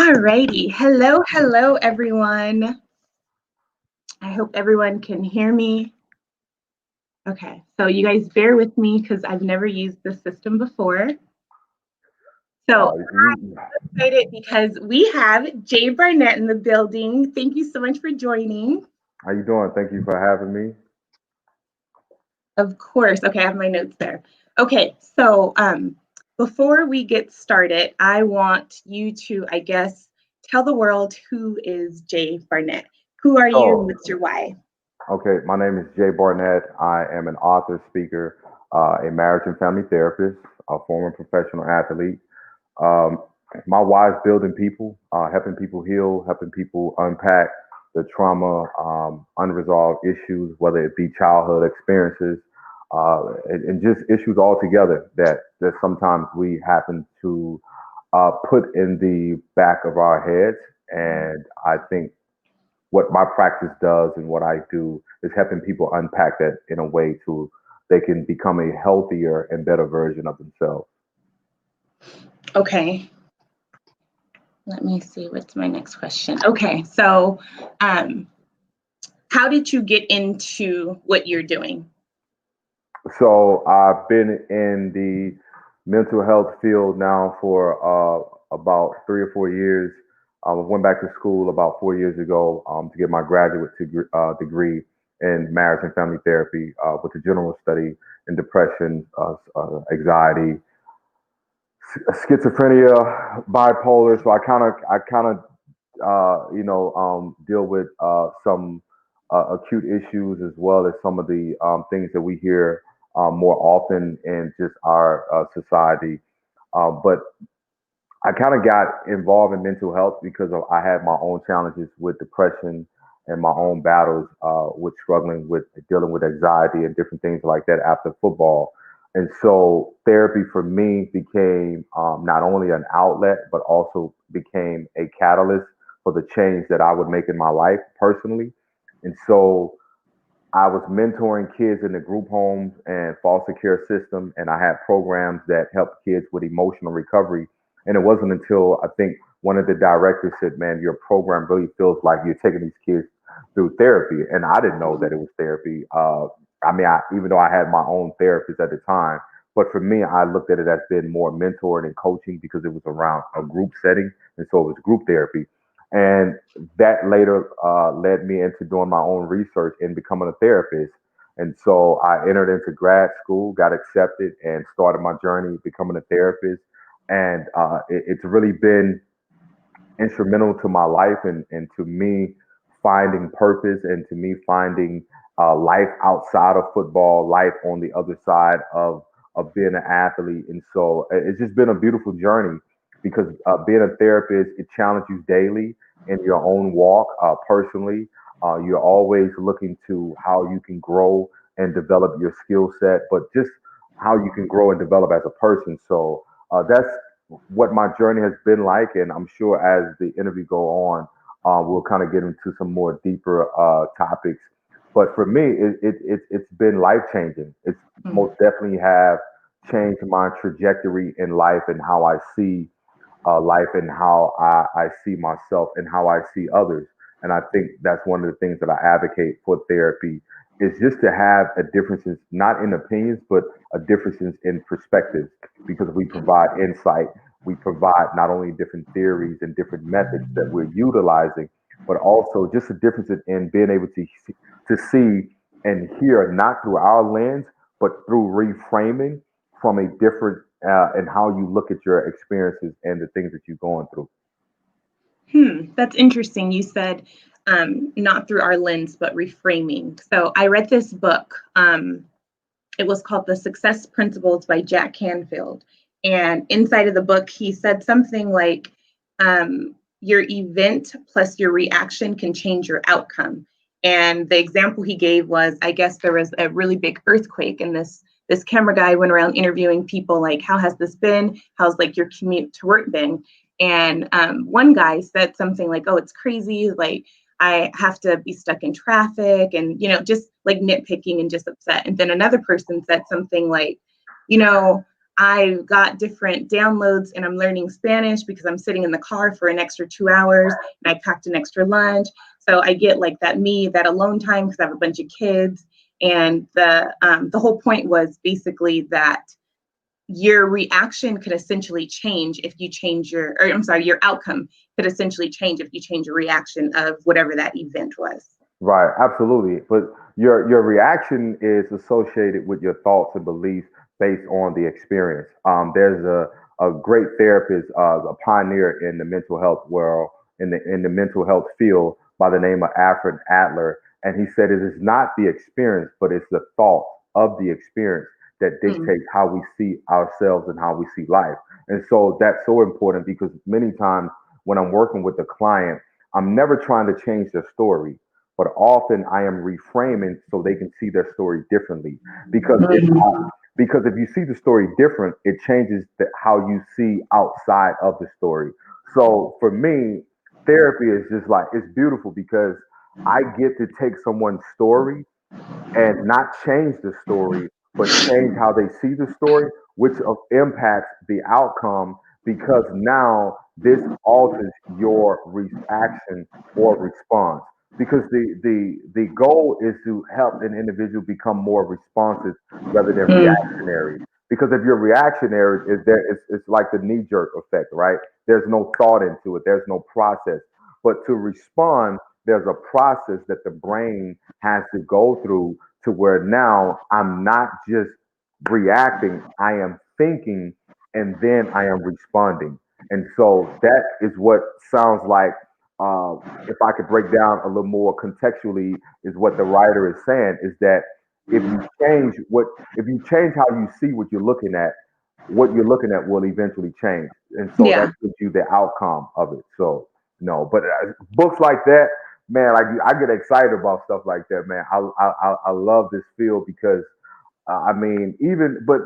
Alrighty. Hello, everyone. I hope everyone can hear me. Okay, so you guys bear with me because I've never used this system before. So I'm excited because we have Jay Barnett in the building. Thank you so much for joining. How you doing? Thank you for having me. Of course. Okay, I have my notes there. Okay, so before we get started, I want you to, I guess, tell the world who is Jay Barnett. Who are you and So, what's your why? okay, my name is Jay Barnett. I am an author, speaker, a marriage and family therapist, a former professional athlete. Um, my why is building people, helping people heal, helping people unpack the trauma, unresolved issues, whether it be childhood experiences, and just issues altogether that sometimes we happen to put in the back of our heads. And I think what my practice does and what I do is helping people unpack that in a way to they can become a healthier and better version of themselves. Okay, let me see. What's my next question? Okay, so um, how did you get into what you're doing? So I've been in the mental health field now for about 3 or 4 years. I went back to school about 4 years ago to get my degree in marriage and family therapy with a general study in depression, anxiety, schizophrenia, bipolar. So I kind of deal with some acute issues as well as some of the things that we hear more often in just our society. But I kind of got involved in mental health because I had my own challenges with depression and my own battles with struggling with dealing with anxiety and different things like that after football. And so therapy for me became not only an outlet, but also became a catalyst for the change that I would make in my life personally. And so I was mentoring kids in the group homes and foster care system, and I had programs that helped kids with emotional recovery. And it wasn't until I think one of the directors said, "Man, your program really feels like you're taking these kids through therapy." And I didn't know that it was therapy. Even though I had my own therapist at the time, but for me, I looked at it as being more mentoring and coaching because it was around a group setting, and so it was group therapy. And that later led me into doing my own research and becoming a therapist. And so I entered into grad school, got accepted, and started my journey becoming a therapist. And it's really been instrumental to my life and to me finding purpose and to me finding life outside of football, life on the other side of being an athlete. And so it's just been a beautiful journey because being a therapist, it challenges you daily in your own walk personally. You're always looking to how you can grow and develop your skill set, but just how you can grow and develop as a person. So that's what my journey has been like, and I'm sure as the interview go on, we'll kind of get into some more deeper topics. But for me, it's been life changing. It's Mm. most definitely have changed my trajectory in life and how I see life and how I see myself and how I see others. And I think that's one of the things that I advocate for therapy is just to have a differences, not in opinions, but a differences in perspectives, because we provide insight. We provide not only different theories and different methods that we're utilizing, but also just a difference in being able to see and hear not through our lens, but through reframing from a different and how you look at your experiences and the things that you're going through. That's interesting. You said not through our lens, but reframing. So I read this book. It was called The Success Principles by Jack Canfield. And inside of the book, he said something like, your event plus your reaction can change your outcome. And the example he gave was, I guess there was a really big earthquake, and this camera guy went around interviewing people like, how has this been? How's like your commute to work been? And one guy said something like, oh, it's crazy. Like, I have to be stuck in traffic and, just like nitpicking and just upset. And then another person said something like, you know, I got different downloads and I'm learning Spanish because I'm sitting in the car for an extra 2 hours and I packed an extra lunch. So I get like that alone time because I have a bunch of kids. And the whole point was basically that your reaction could essentially change if you change your outcome could essentially change if you change your reaction of whatever that event was. Right, absolutely. But your reaction is associated with your thoughts and beliefs based on the experience. There's a great therapist, a pioneer in the mental health world, in the mental health field by the name of Alfred Adler, and he said it is not the experience, but it's the thought of the experience that Mm, dictates how we see ourselves and how we see life. And so that's so important because many times when I'm working with a client, I'm never trying to change their story, but often I am reframing so they can see their story differently. Because if you see the story different, it changes how you see outside of the story. So for me, therapy is just like it's beautiful because I get to take someone's story and not change the story, but change how they see the story, which impacts the outcome because now this alters your reaction or response. Because the goal is to help an individual become more responsive rather than mm, reactionary. Because if you're reactionary, it's like the knee jerk effect, right? There's no thought into it. There's no process. But to respond, there's a process that the brain has to go through to where now I'm not just reacting, I am thinking and then I am responding. And so that is what sounds like, uh, if I could break down a little more contextually, is what the writer is saying is that if you if you change how you see what you're looking at will eventually change. And so that yeah. gives you the outcome of it. So, no, but books like that, man, like I get excited about stuff like that, man. I love this field because I mean, even but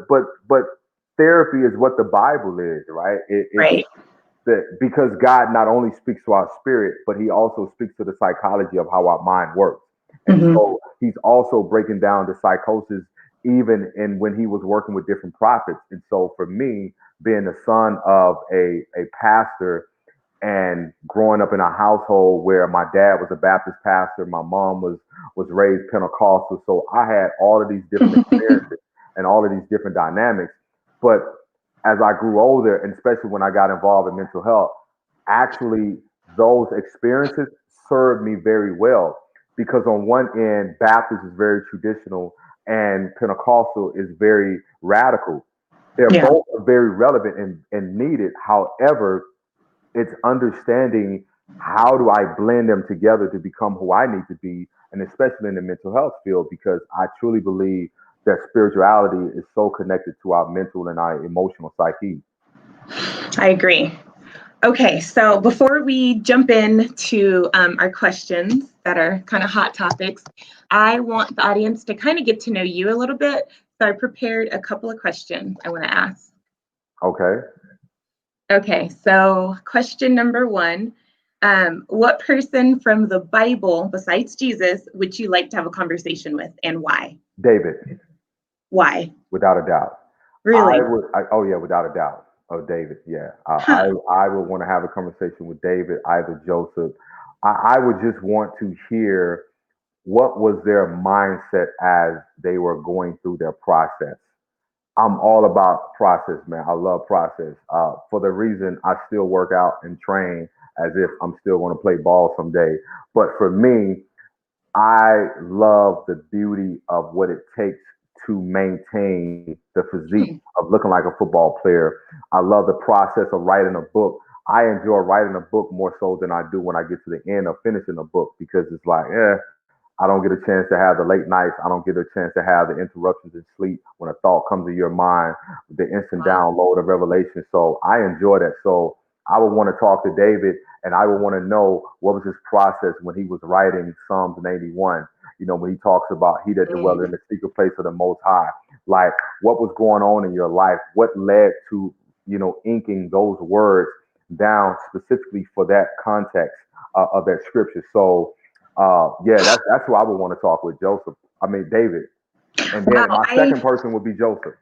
therapy is what the Bible is, right? It's Right. because God not only speaks to our spirit, but He also speaks to the psychology of how our mind works. And Hmm. so He's also breaking down the psychosis even in when He was working with different prophets. And so for me, being the son of a pastor and growing up in a household where my dad was a Baptist pastor, my mom was raised Pentecostal, so I had all of these different experiences and all of these different dynamics. But as I grew older, and especially when I got involved in mental health, actually those experiences served me very well because on one end, Baptist is very traditional and Pentecostal is very radical. They're Yeah. both very relevant and needed. However, it's understanding how do I blend them together to become who I need to be, and especially in the mental health field, because I truly believe that spirituality is so connected to our mental and our emotional psyche. I agree. Okay, so before we jump into our questions that are kind of hot topics, I want the audience to kind of get to know you a little bit. So I prepared a couple of questions I want to ask. Okay. Okay, so question number one, what person from the Bible besides Jesus would you like to have a conversation with and why? David, Why? without a doubt. Really? Oh yeah, without a doubt. Oh, David, yeah. Huh. I would want to have a conversation with David, either Joseph. I would just want to hear what was their mindset as they were going through their process. I'm all about process, man. I love process. For the reason I still work out and train as if I'm still going to play ball someday. But for me, I love the beauty of what it takes to maintain the physique Hmm. of looking like a football player. I love the process of writing a book. I enjoy writing a book more so than I do when I get to the end of finishing a book because it's like, I don't get a chance to have the late nights. I don't get a chance to have the interruptions in sleep when a thought comes to your mind, the instant Wow. download of revelation. So I enjoy that. So I would want to talk to David and I would want to know what was his process when he was writing Psalms 91. You know, when he talks about he that dwelleth in Mm, the secret place of the Most High, like what was going on in your life? What led to, inking those words down specifically for that context of that scripture? So, yeah, that's who I would want to talk with, Joseph. I mean, David. And then wow. my second person would be Joseph.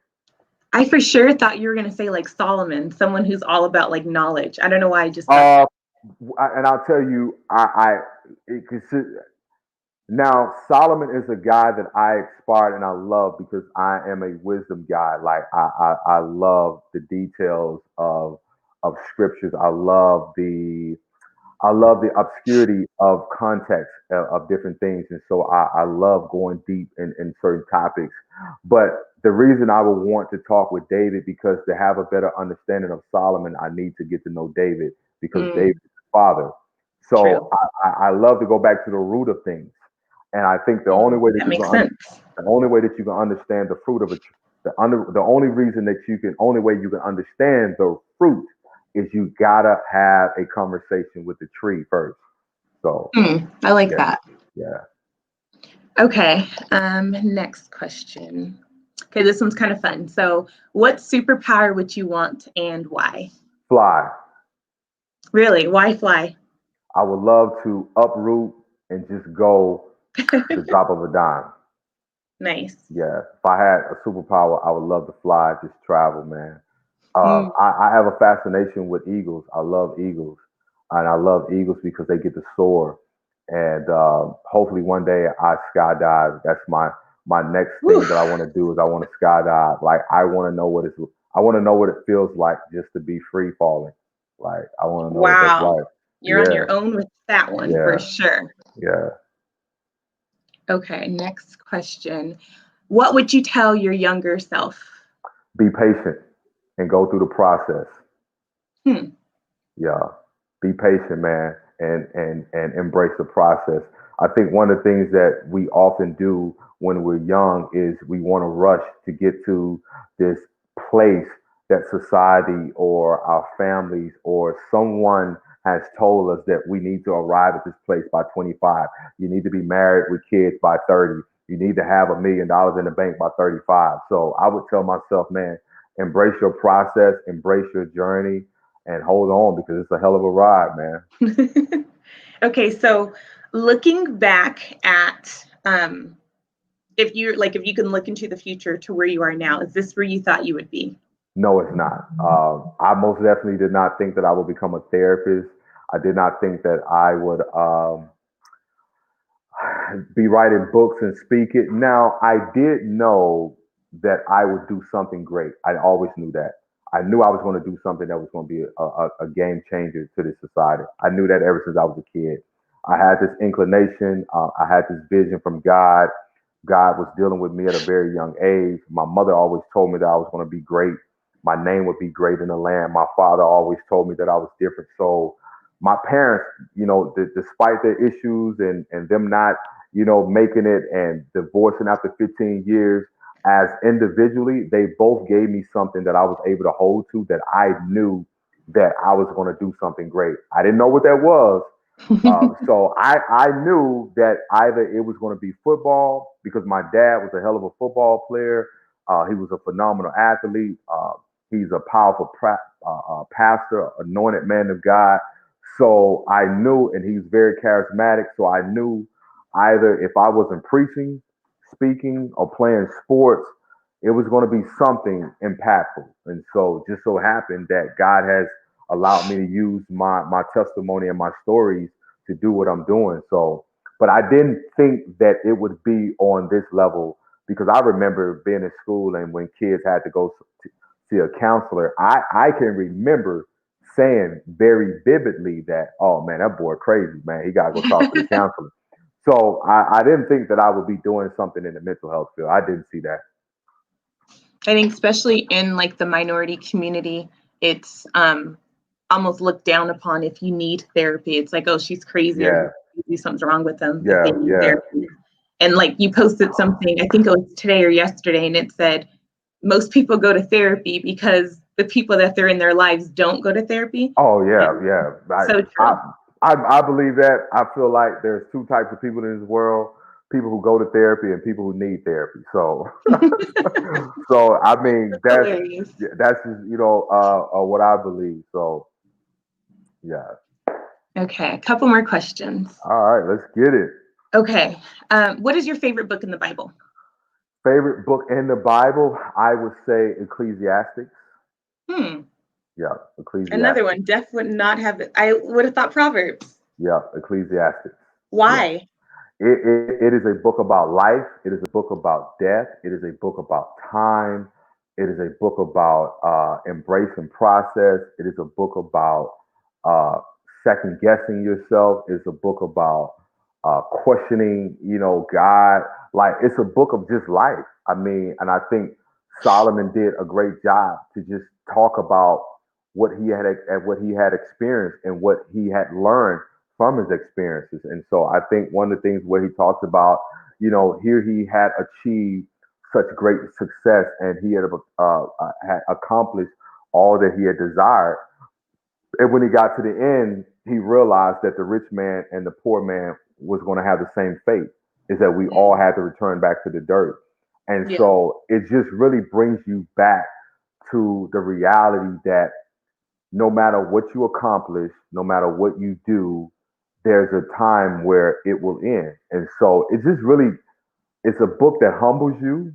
I for sure thought you were going to say like Solomon, someone who's all about like knowledge. I don't know why I just thought. Uh, and I'll tell you, it consider, now Solomon is a guy that I aspired and I love because I am a wisdom guy. Like I love the details of scriptures. I love the obscurity of context of different things. And so I love going deep in certain topics. But the reason I would want to talk with David, because to have a better understanding of Solomon, I need to get to know David because Mm, David is his father. So true. I love to go back to the root of things. And I think the only way that That you makes can sense. the only way that you can understand the fruit of a the only reason that only way you can understand the fruit is you gotta have a conversation with the tree first. So I like yeah, that. yeah. Okay. Next question. Okay, this one's kind of fun. So, what superpower would you want and why? Fly. Really? Why fly? I would love to uproot and just go the drop of a dime. Nice. Yeah. If I had a superpower, I would love to fly, just travel, man. Mm, I have a fascination with eagles. I love eagles, and I love eagles because they get to soar. And hopefully one day I skydive. That's my next thing whew. that I want to do is I want to skydive. Like I want to know what it feels like just to be free falling. Like I want to know what that's Wow. like. You're on Yeah, your own with that one for yeah, sure. yeah. Okay, next question. What would you tell your younger self? Be patient and go through the process. Hmm. Yeah, be patient, man, and embrace the process. I think one of the things that we often do when we're young is we want to rush to get to this place that society or our families or someone has told us that we need to arrive at this place by 25. You need to be married with kids by 30. You need to have $1 million in the bank by 35. So I would tell myself, man, embrace your process, embrace your journey, and hold on because it's a hell of a ride, man. Okay, so looking back at if you can look into the future to where you are now, is this where you thought you would be? No, it's not. I most definitely did not think that I would become a therapist. I did not think that I would be writing books and speak it. Now, I did know that I would do something great. I always knew that. I knew I was going to do something that was going to be a game changer to this society. I knew that ever since I was a kid. I had this inclination. I had this vision from God. God was dealing with me at a very young age. My mother always told me that I was going to be great. My name would be great in the land. My father always told me that I was different. So my parents, despite their issues and them not making it and divorcing after 15 years, as individually, they both gave me something that I was able to hold to that I knew that I was going to do something great. I didn't know what that was. So I knew that either it was going to be football because my dad was a hell of a football player. He was a phenomenal athlete. He's a powerful pastor, anointed man of God. So I knew, and he was very charismatic. So I knew either if I wasn't preaching, speaking, or playing sports, it was going to be something impactful. And so just so happened that God has allowed me to use my testimony and my stories to do what I'm doing. So, but I didn't think that it would be on this level because I remember being in school and when kids had to go see a counselor, I can remember saying very vividly that, oh man, that boy crazy, man. He got to go talk to the counselor. So I didn't think that I would be doing something in the mental health field. I didn't see that. I think especially in like the minority community, it's almost looked down upon if you need therapy. It's like, oh, she's crazy or Yeah, he's crazy, something's wrong with them if they yeah, need yeah. therapy. And like you posted something, I think it was today or yesterday, and it said most people go to therapy because the people that they're in their lives don't go to therapy. Oh yeah, And yeah. so true. I believe that. I feel like there's two types of people in this world: people who go to therapy and people who need therapy. So, so I mean, Hilarious. that's just what I believe. So yeah. Okay, a couple more questions. All right, let's get it. Okay, what is your favorite book in the Bible? Favorite book in the Bible, I would say Ecclesiastics. Hmm. Yeah, Another Ecclesiastes. one. Def would not have it. I would have thought Proverbs. Yeah, Ecclesiastes. Yeah. Why? It is a book about life. It is a book about death. It is a book about time. It is a book about embrace and process. It is a book about uh, second guessing yourself. It's a book about questioning, God. Like it's a book of just life. I mean, and I think Solomon did a great job to just talk about what he had experienced and what he had learned from his experiences. And so I think one of the things where he talks about, here he had achieved such great success and he had accomplished all that he had desired. And when he got to the end, he realized that the rich man and the poor man was going to have the same fate, is that we all had to return back to the dirt. And Yeah. so it just really brings you back to the reality that no matter what you accomplish, no matter what you do, there's a time where it will end. And so it's a book that humbles you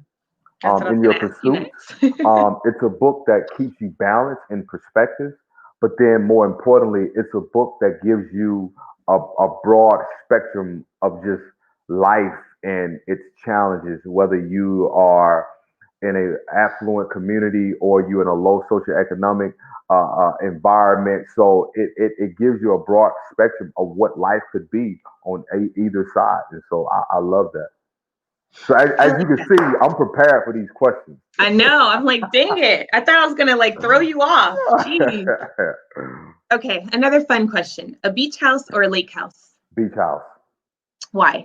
That's what I was in your going to ask you pursuits. next. It's a book that keeps you balanced in perspective, but then more importantly, it's a book that gives you a broad spectrum of just life and its challenges, whether you are in a affluent community or you in a low socioeconomic environment. So it gives you a broad spectrum of what life could be on either side. And so I love that. So I as you like can that. see, I'm prepared for these questions. I know. I'm like, dang it. I thought I was going to like throw you off. Jeez. Okay. Another fun question. A beach house or a lake house? Beach house. Why?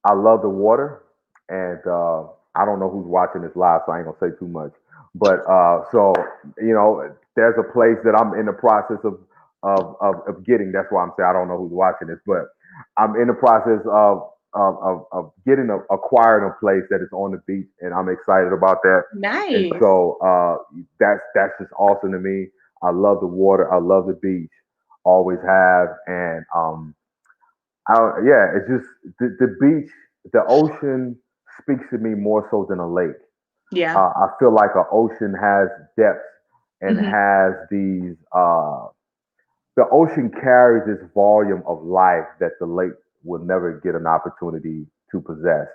I love the water, and I don't know who's watching this live, so I ain't gonna say too much. But so there's a place that I'm in the process of getting. That's why I'm saying I don't know who's watching this, but I'm in the process of getting acquiring a place that is on the beach, and I'm excited about that. And Nice. so that's just awesome to me. I love the water. I love the beach. Always have, and yeah, it's just the beach, the ocean speaks to me more so than a lake. Yeah. I feel like an ocean has depth and Hmm. has these. The ocean carries this volume of life that the lake will never get an opportunity to possess,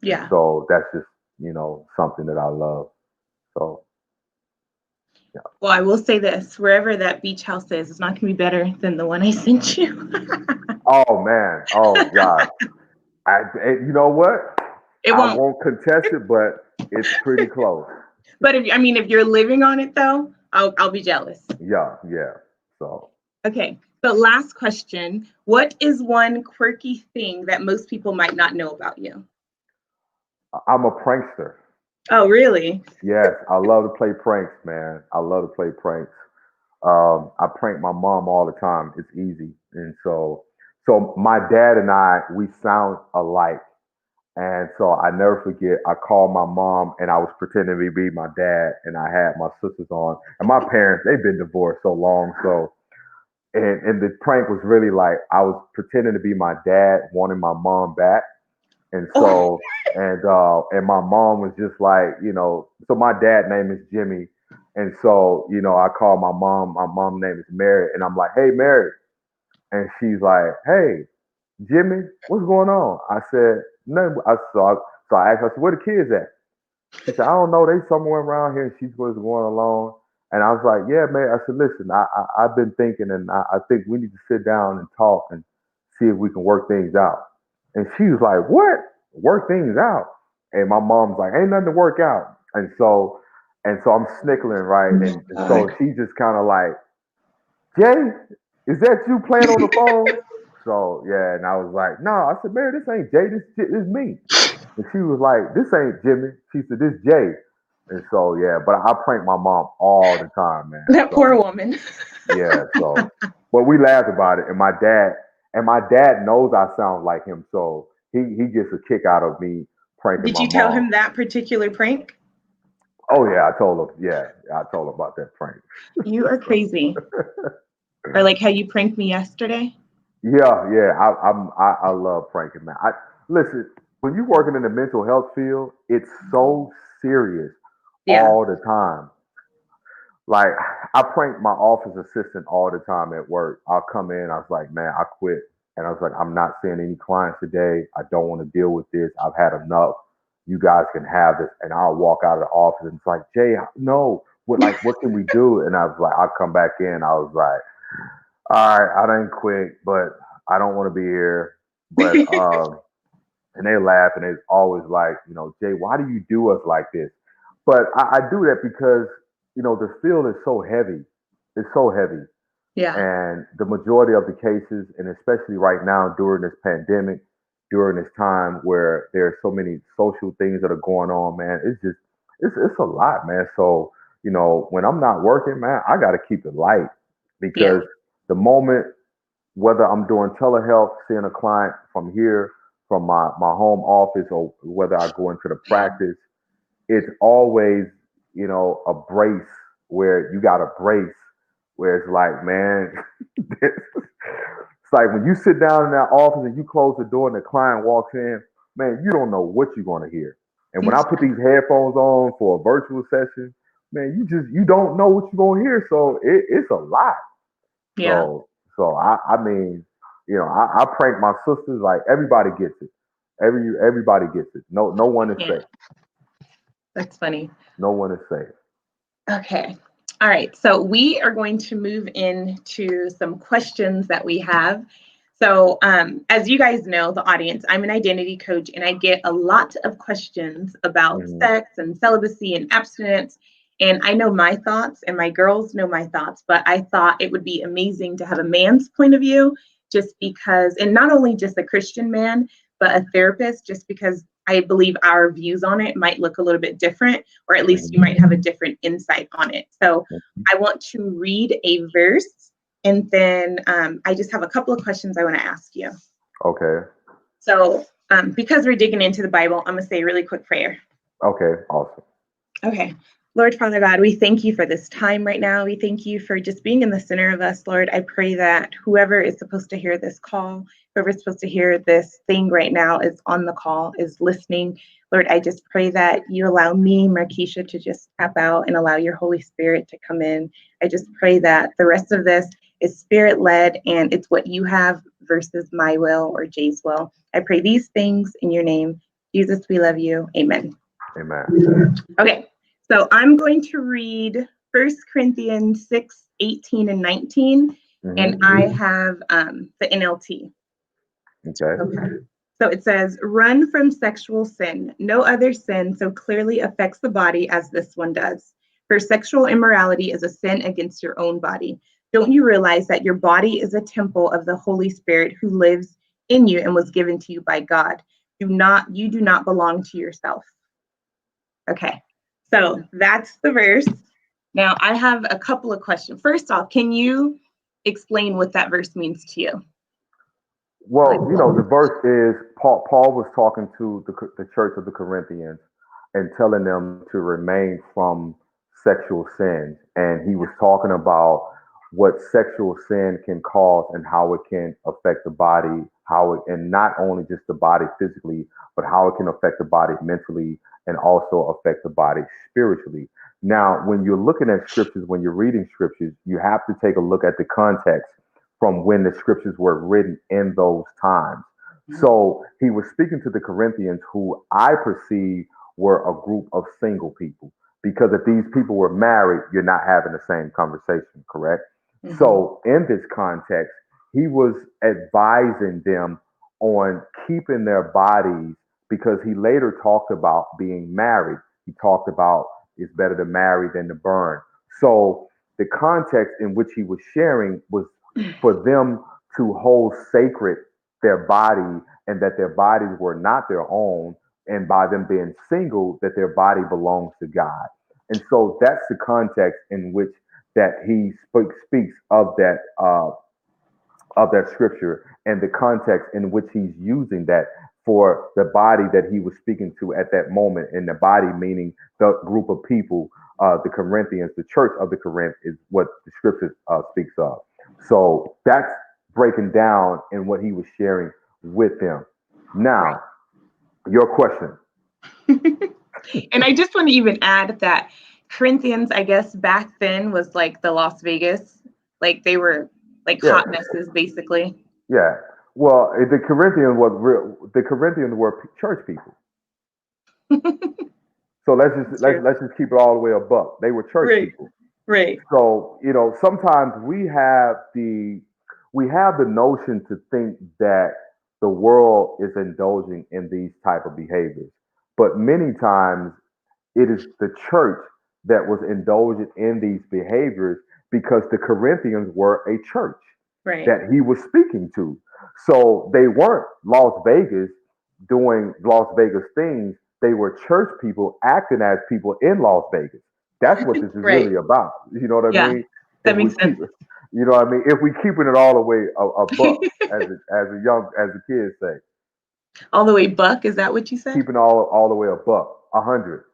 and Yeah. so that's just something that I love. So yeah. Well, I will say this, wherever that beach house is, it's not going to be better than the one I sent you. Oh man. Oh God. And you know what? It I won't. won't contest it, but it's pretty close. But if you're living on it though, I'll be jealous. Yeah, yeah. So Okay. So last question. What is one quirky thing that most people might not know about you? I'm a prankster. Oh, really? Yes, I love to play pranks, man. I love to play pranks. I prank my mom all the time. It's easy, and so my dad and we sound alike, and so I never forget. I called my mom, and I was pretending to be my dad, and I had my sisters on, and my parents they've been divorced so long, so. And the prank was really like I was pretending to be my dad, wanting my mom back, and Oh, so and my mom was just like, so my dad name is Jimmy, and so I call my mom. My mom name is Mary, and I'm like, hey Mary, and she's like, hey Jimmy, what's going on? I said nothing. So I asked her, I said, where the kids at? She said, I don't know, they somewhere around here, and she was going along. And I was like, yeah, man. I said, listen, I've been thinking, and I think we need to sit down and talk and see if we can work things out. And she was like, what? Work things out? And my mom's like, ain't nothing to work out. And so I'm snickling, right? my And so God. she just kind of like, Jay, is that you playing on the phone? So yeah, and I was like, no. I said, Mary, this ain't Jay. This is me. And she was like, this ain't Jimmy. She said, this Jay. And so yeah, but I prank my mom all the time, man. That So poor woman. yeah, so but we laughed about it, and my dad knows I sound like him, so he gets a kick out of me pranking Did my you tell mom. him that particular prank? Oh yeah, I told him. Yeah, I told him about that prank. You are So crazy. Or like how you pranked me yesterday? yeah, yeah, I love pranking, man. Listen. when you're working in the mental health field, it's so serious Yeah. all the time. Like I prank my office assistant all the time at work. I'll come in, I was like, man, I quit. And I was like, I'm not seeing any clients today. I don't want to deal with this. I've had enough. You guys can have this. And I'll walk out of the office and it's like, Jay, no. What can we do? And I was like, I'll come back in. I was like, all right, I done quit, but I don't want to be here. But and they laugh and it's always like, Jay, why do you do us like this? But I do that because, the field is so heavy. It's so heavy. Yeah. And the majority of the cases, and especially right now during this pandemic, during this time where there are so many social things that are going on, man, it's a lot, man. So, when I'm not working, man, I got to keep it light Yeah. because the moment, whether I'm doing telehealth, seeing a client from here, from my home office, or whether I go into the practice, it's always, a brace where you got a brace where it's like, man, it's like when you sit down in that office and you close the door and the client walks in, man, you don't know what you're going to hear. And when I put these headphones on for a virtual session, man, you don't know what you're going to hear. So it's a lot. Yeah. So I mean, I prank my sisters. Like everybody gets it. Everybody gets it. No one is Yeah. safe. That's funny. No one is safe. Okay. All right. So we are going to move into some questions that we have. So as you guys know, the audience, I'm an identity coach and I get a lot of questions about Hmm. sex and celibacy and abstinence. And I know my thoughts and my girls know my thoughts, but I thought it would be amazing to have a man's point of view just because, and not only just a Christian man, but a therapist, just because I believe our views on it might look a little bit different, or at least you might have a different insight on it. So I want to read a verse and then I just have a couple of questions I want to ask you. Okay. So because we're digging into the Bible, I'm going to say a really quick prayer. Okay. Awesome. Okay. Lord, Father God, we thank you for this time right now. We thank you for just being in the center of us, Lord. I pray that whoever is supposed to hear this call, whoever's supposed to hear this thing right now is on the call, is listening. Lord, I just pray that you allow me, Markeisha, to just tap out and allow your Holy Spirit to come in. I just pray that the rest of this is spirit-led and it's what you have versus my will or Jay's will. I pray these things in your name. Jesus, we love you. Amen. Amen. Okay. So I'm going to read 1 Corinthians 6:18 and 19, and I have the NLT. Okay. Okay. So it says, run from sexual sin. No other sin so clearly affects the body as this one does. For sexual immorality is a sin against your own body. Don't you realize that your body is a temple of the Holy Spirit who lives in you and was given to you by God? You do not belong to yourself. Okay. So that's the verse. Now I have a couple of questions. First off, can you explain what that verse means to you? Well, the verse is Paul was talking to the church of the Corinthians and telling them to remain from sexual sins. And he was talking about what sexual sin can cause and how it can affect the body, and not only just the body physically, but how it can affect the body mentally and also affect the body spiritually. Now, when you're looking at scriptures, when you're reading scriptures, you have to take a look at the context from when the scriptures were written in those times. So he was speaking to the Corinthians, who I perceive were a group of single people. Because if these people were married, you're not having the same conversation, correct? So in this context, he was advising them on keeping their bodies because he later talked about being married. He talked about it's better to marry than to burn. So the context in which he was sharing was for them to hold sacred their body and that their bodies were not their own, and by them being single, that their body belongs to God. And so that's the context in which that he speaks of that scripture and the context in which he's using that for the body that he was speaking to at that moment. And the body meaning the group of people, the Corinthians, the church of the Corinth is what the scripture speaks of. So that's breaking down in what he was sharing with them. Now, Your question. And I just want to even add that Corinthians, I guess back then was like the Las Vegas, like they were like Yeah, hot messes basically. yeah. Well, the Corinthians were church people. So That's true. let's just keep it all the way a buck. They were church Right. people. Right. So, sometimes we have the notion to think that the world is indulging in these type of behaviors. But many times it is the church that was indulgent in these behaviors because the Corinthians were a church Right. that he was speaking to. So they weren't Las Vegas doing Las Vegas things. They were church people acting as people in Las Vegas. That's what this is Right. really about. You know what I Yeah. mean? If That we makes keep sense. it, you know what I mean? If we keeping it all the way a buck, as the kids say, All the way buck, is that what you said? keeping all the way a buck, 100.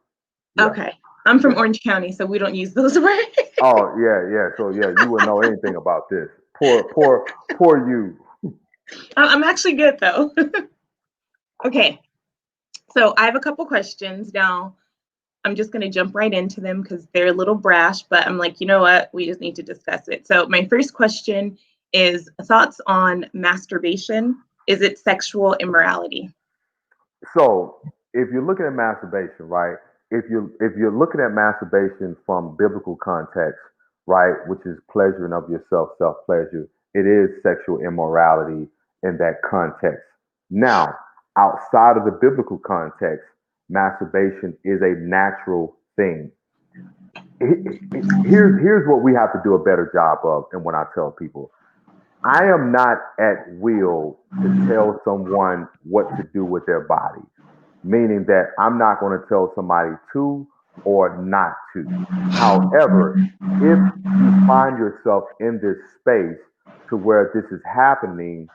Yeah, Okay. I'm from yeah. Orange County, so we don't use those words. Oh yeah, yeah. So yeah, you wouldn't know anything about this. Poor you. I'm actually good though. Okay. So I have a couple questions now. I'm just going to jump right into them because they're a little brash, but I'm like, you know what? We just need to discuss it. So, my first question is thoughts on masturbation. Is it sexual immorality? So if you're looking at masturbation, right? If you're looking at masturbation from biblical context, right, which is pleasuring of yourself, self pleasure, it is sexual immorality in that context. Now, outside of the biblical context, masturbation is a natural thing. Here's what we have to do a better job of, and when I tell people, I am not at will to tell someone what to do with their bodies, meaning that I'm not going to tell somebody to or not to. However, if you find yourself in this space to where this is happening,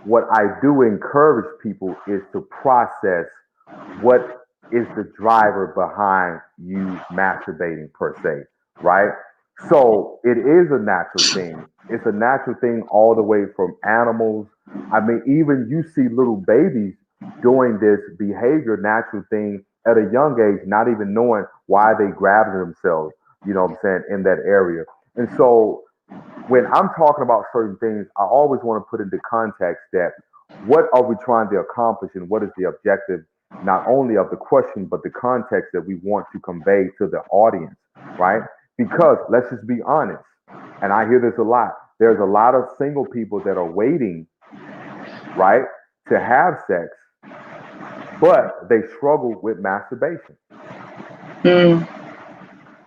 what I do encourage people is to process what is the driver behind you masturbating per se, right? So it is a natural thing. It's a natural thing all the way from animals. I mean, even you see little babies doing this behavior, natural thing at a young age, not even knowing why they grabbing themselves, you know what I'm saying, in that area. And so when I'm talking about certain things, I always want to put into context that what are we trying to accomplish and what is the objective, not only of the question, but the context that we want to convey to the audience, right? Because let's just be honest, and I hear this a lot. There's a lot of single people that are waiting, right, to have sex, but they struggle with masturbation. Mm.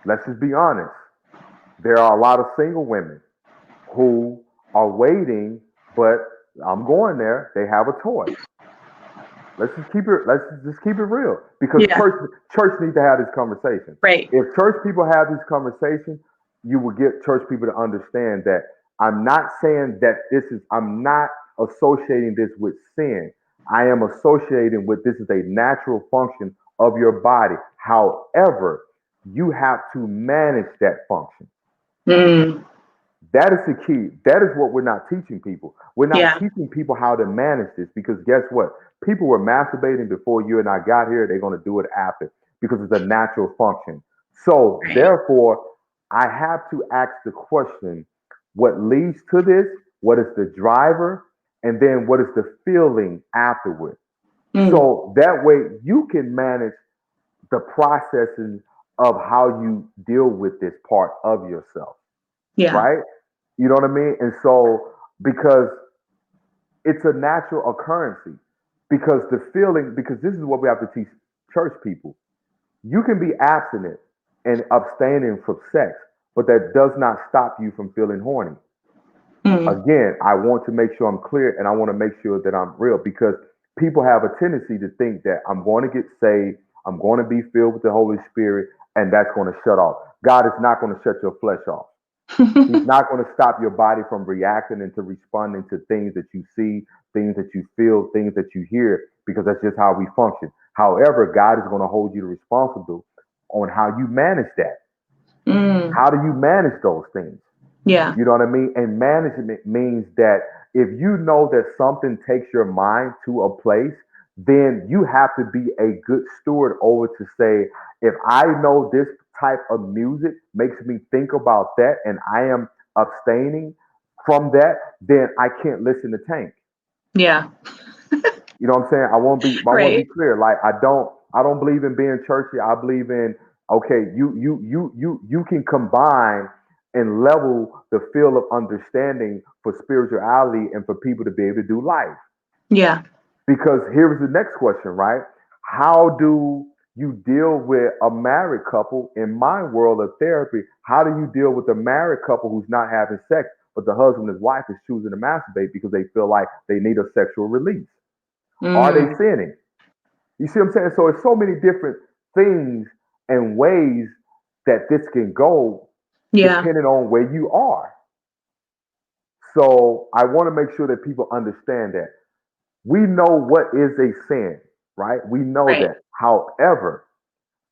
Let's just be honest. There are a lot of single women who are waiting, but I'm going there. They have a toy. Let's just keep it real because Yeah. church needs to have this conversation. Right. If church people have this conversation, you will get church people to understand that I'm not saying that I'm not associating this with sin. I am associating with this is a natural function of your body. However, you have to manage that function. Mm. That is the key. That is what we're not teaching people. We're not Yeah. teaching people how to manage this because guess what? People were masturbating before you and I got here. They're going to do it after because it's a natural function. So, Right. therefore, I have to ask the question what leads to this? What is the driver? And then what is the feeling afterward? Mm. So that way you can manage the processing of how you deal with this part of yourself, Yeah. right? You know what I mean? And so, because it's a natural occurrence, because this is what we have to teach church people. You can be abstinent and abstaining from sex, but that does not stop you from feeling horny. Mm. Again, I want to make sure I'm clear and I want to make sure that I'm real because people have a tendency to think that I'm going to get saved, I'm going to be filled with the Holy Spirit, and that's going to shut off. God is not going to shut your flesh off. He's not going to stop your body from reacting and to responding to things that you see, things that you feel, things that you hear, because that's just how we function. However, God is going to hold you responsible on how you manage that. Mm. How do you manage those things? Yeah. You know what I mean? And management means that if you know that something takes your mind to a place then you have to be a good steward over to say, if I know this type of music makes me think about that and I am abstaining from that, then I can't listen to Tank. Yeah. You know what I'm saying? I want to be Right. clear. Like I don't believe in being churchy. I believe in, okay, you can combine and level the field of understanding for spirituality and for people to be able to do life. Yeah. Because here's the next question, right? How do you deal with a married couple in my world of therapy? How do you deal with a married couple who's not having sex, but the husband and wife is choosing to masturbate because they feel like they need a sexual release? Are they Mm. sinning? You see what I'm saying? So it's so many different things and ways that this can go Yeah. depending on where you are. So I want to make sure that people understand that. We know what is a sin, right? We know Right. that. However,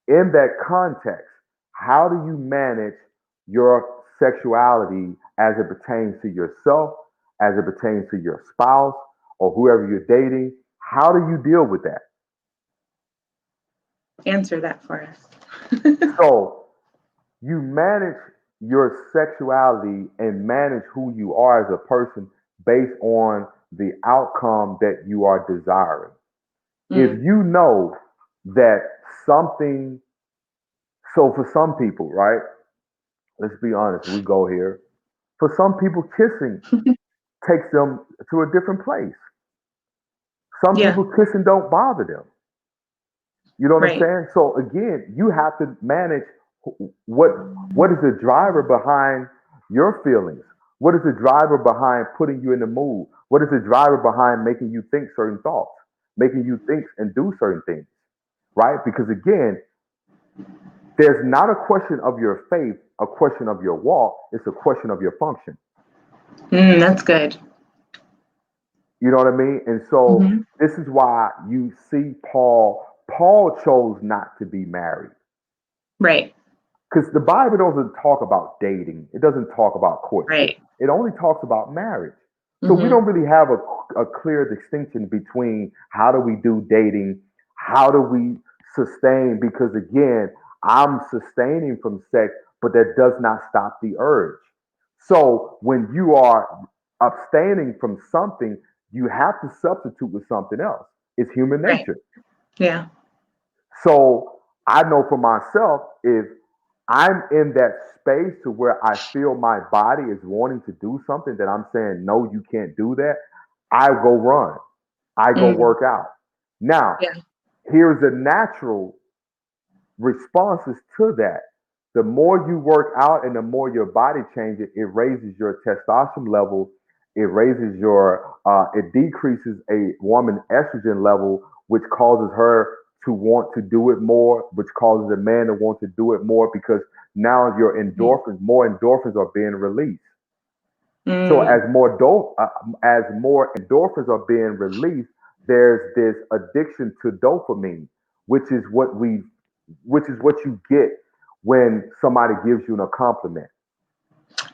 in that context, how do you manage your sexuality as it pertains to yourself, as it pertains to your spouse, or whoever you're dating? How do you deal with that? Answer that for us. So you manage your sexuality and manage who you are as a person based on the outcome that you are desiring. If Mm. you know that something, so for some people, right? Let's be honest, we go here. For some people, kissing takes them to a different place. Some Yeah. people, kissing don't bother them. You know what I'm Right. saying? So again, you have to manage what what is the driver behind your feelings? What is the driver behind putting you in the mood? What is the driver behind making you think certain thoughts, making you think and do certain things, right? Because again, there's not a question of your faith, a question of your walk. It's a question of your function. That's good. You know what I mean? And so Hmm. this is why you see Paul. Paul chose not to be married. Right. Because the Bible doesn't talk about dating. It doesn't talk about courtship. Right. It only talks about marriage. So we Hmm. don't really have a clear distinction between how do we do dating, how do we sustain, because again, I'm sustaining from sex, but that does not stop the urge. So when you are abstaining from something, you have to substitute with something else. It's human Right. nature. Yeah. So I know for myself, if I'm in that space to where I feel my body is wanting to do something that I'm saying, no, you can't do that, I go run. I go Mm. work out. Now, Yeah. here's the natural responses to that. The more you work out and the more your body changes, it raises your testosterone level. It decreases a woman estrogen level, which causes her to want to do it more, which causes a man to want to do it more because now more endorphins are being released. So Mm. as more endorphins are being released, there's this addiction to dopamine, which is which is what you get when somebody gives you a compliment.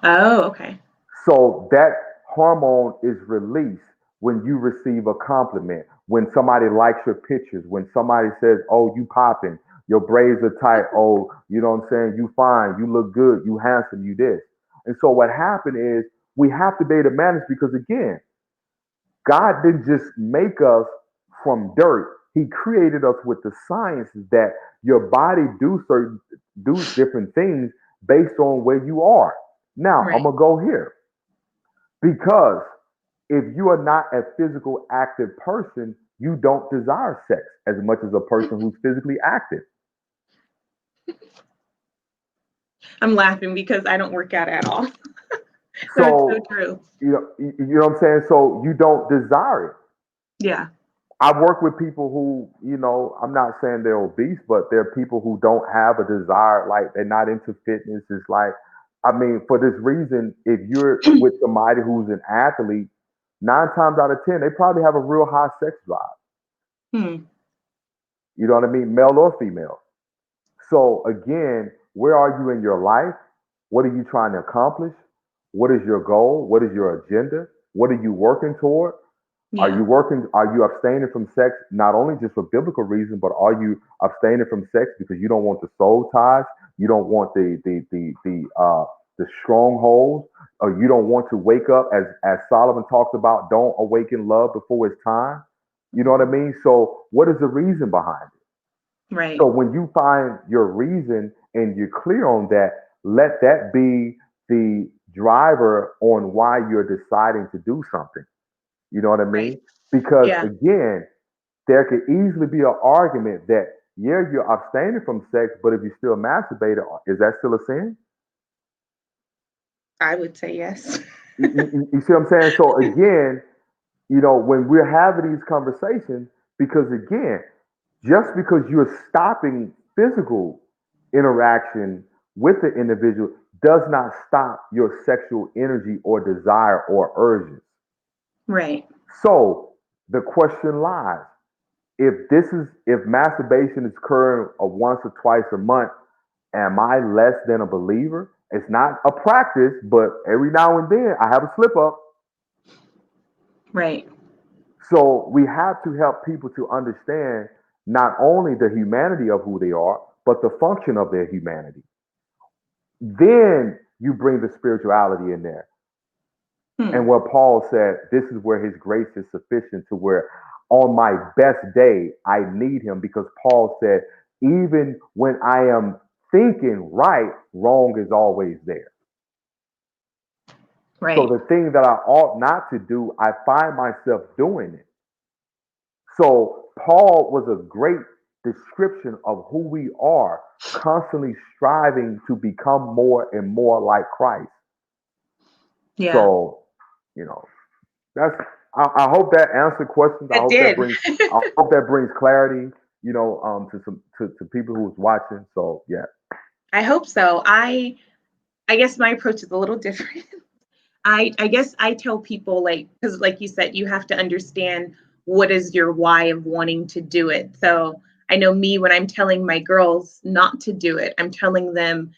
Oh, okay. So that hormone is released when you receive a compliment, when somebody likes your pictures, when somebody says, "Oh, you popping, your braids are tight, oh, you know what I'm saying, you fine, you look good, you handsome, you this." And so what happened is we have to be able to manage because again, God didn't just make us from dirt. He created us with the sciences that your body do different things based on where you are. Now, I'm Right. gonna go here because if you are not a physical active person, you don't desire sex as much as a person who's physically active. I'm laughing because I don't work out at all. So it's so So, true. you know what I'm saying? So you don't desire it. Yeah. I work with people who, I'm not saying they're obese, but they're people who don't have a desire, like they're not into fitness. It's like, I mean, for this reason, if you're with somebody who's an athlete, 9 times out of 10, they probably have a real high sex drive. Hmm. You know what I mean? Male or female. So again, where are you in your life? What are you trying to accomplish? What is your goal? What is your agenda? What are you working toward? Are Yeah. you working? Are you abstaining from sex not only just for biblical reasons, but are you abstaining from sex because you don't want the soul ties, you don't want the strongholds, or you don't want to wake up as Solomon talks about, don't awaken love before it's time. You know what I mean? So what is the reason behind it? So Right. when you find your reason and you're clear on that, let that be the driver on why you're deciding to do something. You know what I Right. mean? Because Yeah. again, there could easily be an argument that, yeah, you're abstaining from sex, but if you still masturbate, is that still a sin? I would say yes. You see what I'm saying? So again, when we're having these conversations, because again, just because you're stopping physical interaction with the individual does not stop your sexual energy or desire or urges. Right. So the question lies, if masturbation is occurring once or twice a month, am I less than a believer? It's not a practice, but every now and then I have a slip up. Right. So we have to help people to understand not only the humanity of who they are, but the function of their humanity. Then you bring the spirituality in there. And Hmm. what Paul said, this is where his grace is sufficient to where on my best day, I need him because Paul said, even when I am thinking right, wrong is always there. So Right. the thing that I ought not to do, I find myself doing it. So Paul was a great description of who we are, constantly striving to become more and more like Christ. Yeah. So, you know, that's I hope that answered questions. It did. I hope that brings clarity, to some to people who's watching. So yeah. I hope so. I guess my approach is a little different. I guess I tell people, like, because like you said, you have to understand what is your why of wanting to do it. So I know me, when I'm telling my girls not to do it, I'm telling them,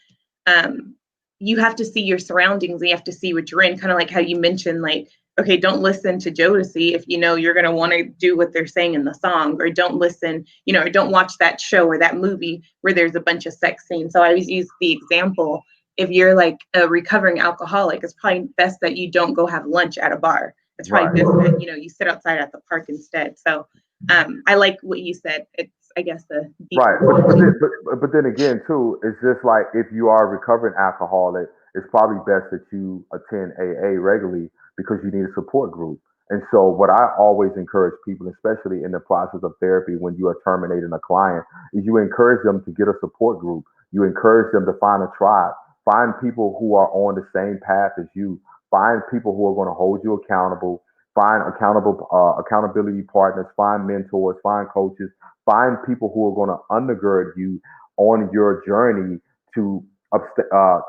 um, you have to see your surroundings, you have to see what you're in, kind of like how you mentioned, like, okay, don't listen to Jodeci if you know you're going to want to do what they're saying in the song, or don't listen, or don't watch that show or that movie where there's a bunch of sex scenes. So I always use the example, if you're like a recovering alcoholic, it's probably best that you don't go have lunch at a bar. It's probably Right. best that you sit outside at the park instead. So I like what you said. It's, I guess, a deeper Right, but approach. but then again too, it's just like if you are a recovering alcoholic, it's probably best that you attend AA regularly because you need a support group. And so, what I always encourage people, especially in the process of therapy, when you are terminating a client, is you encourage them to get a support group. You encourage them to find a tribe, find people who are on the same path as you, find people who are going to hold you accountable, find accountability partners, find mentors, find coaches, find people who are going to undergird you on your journey to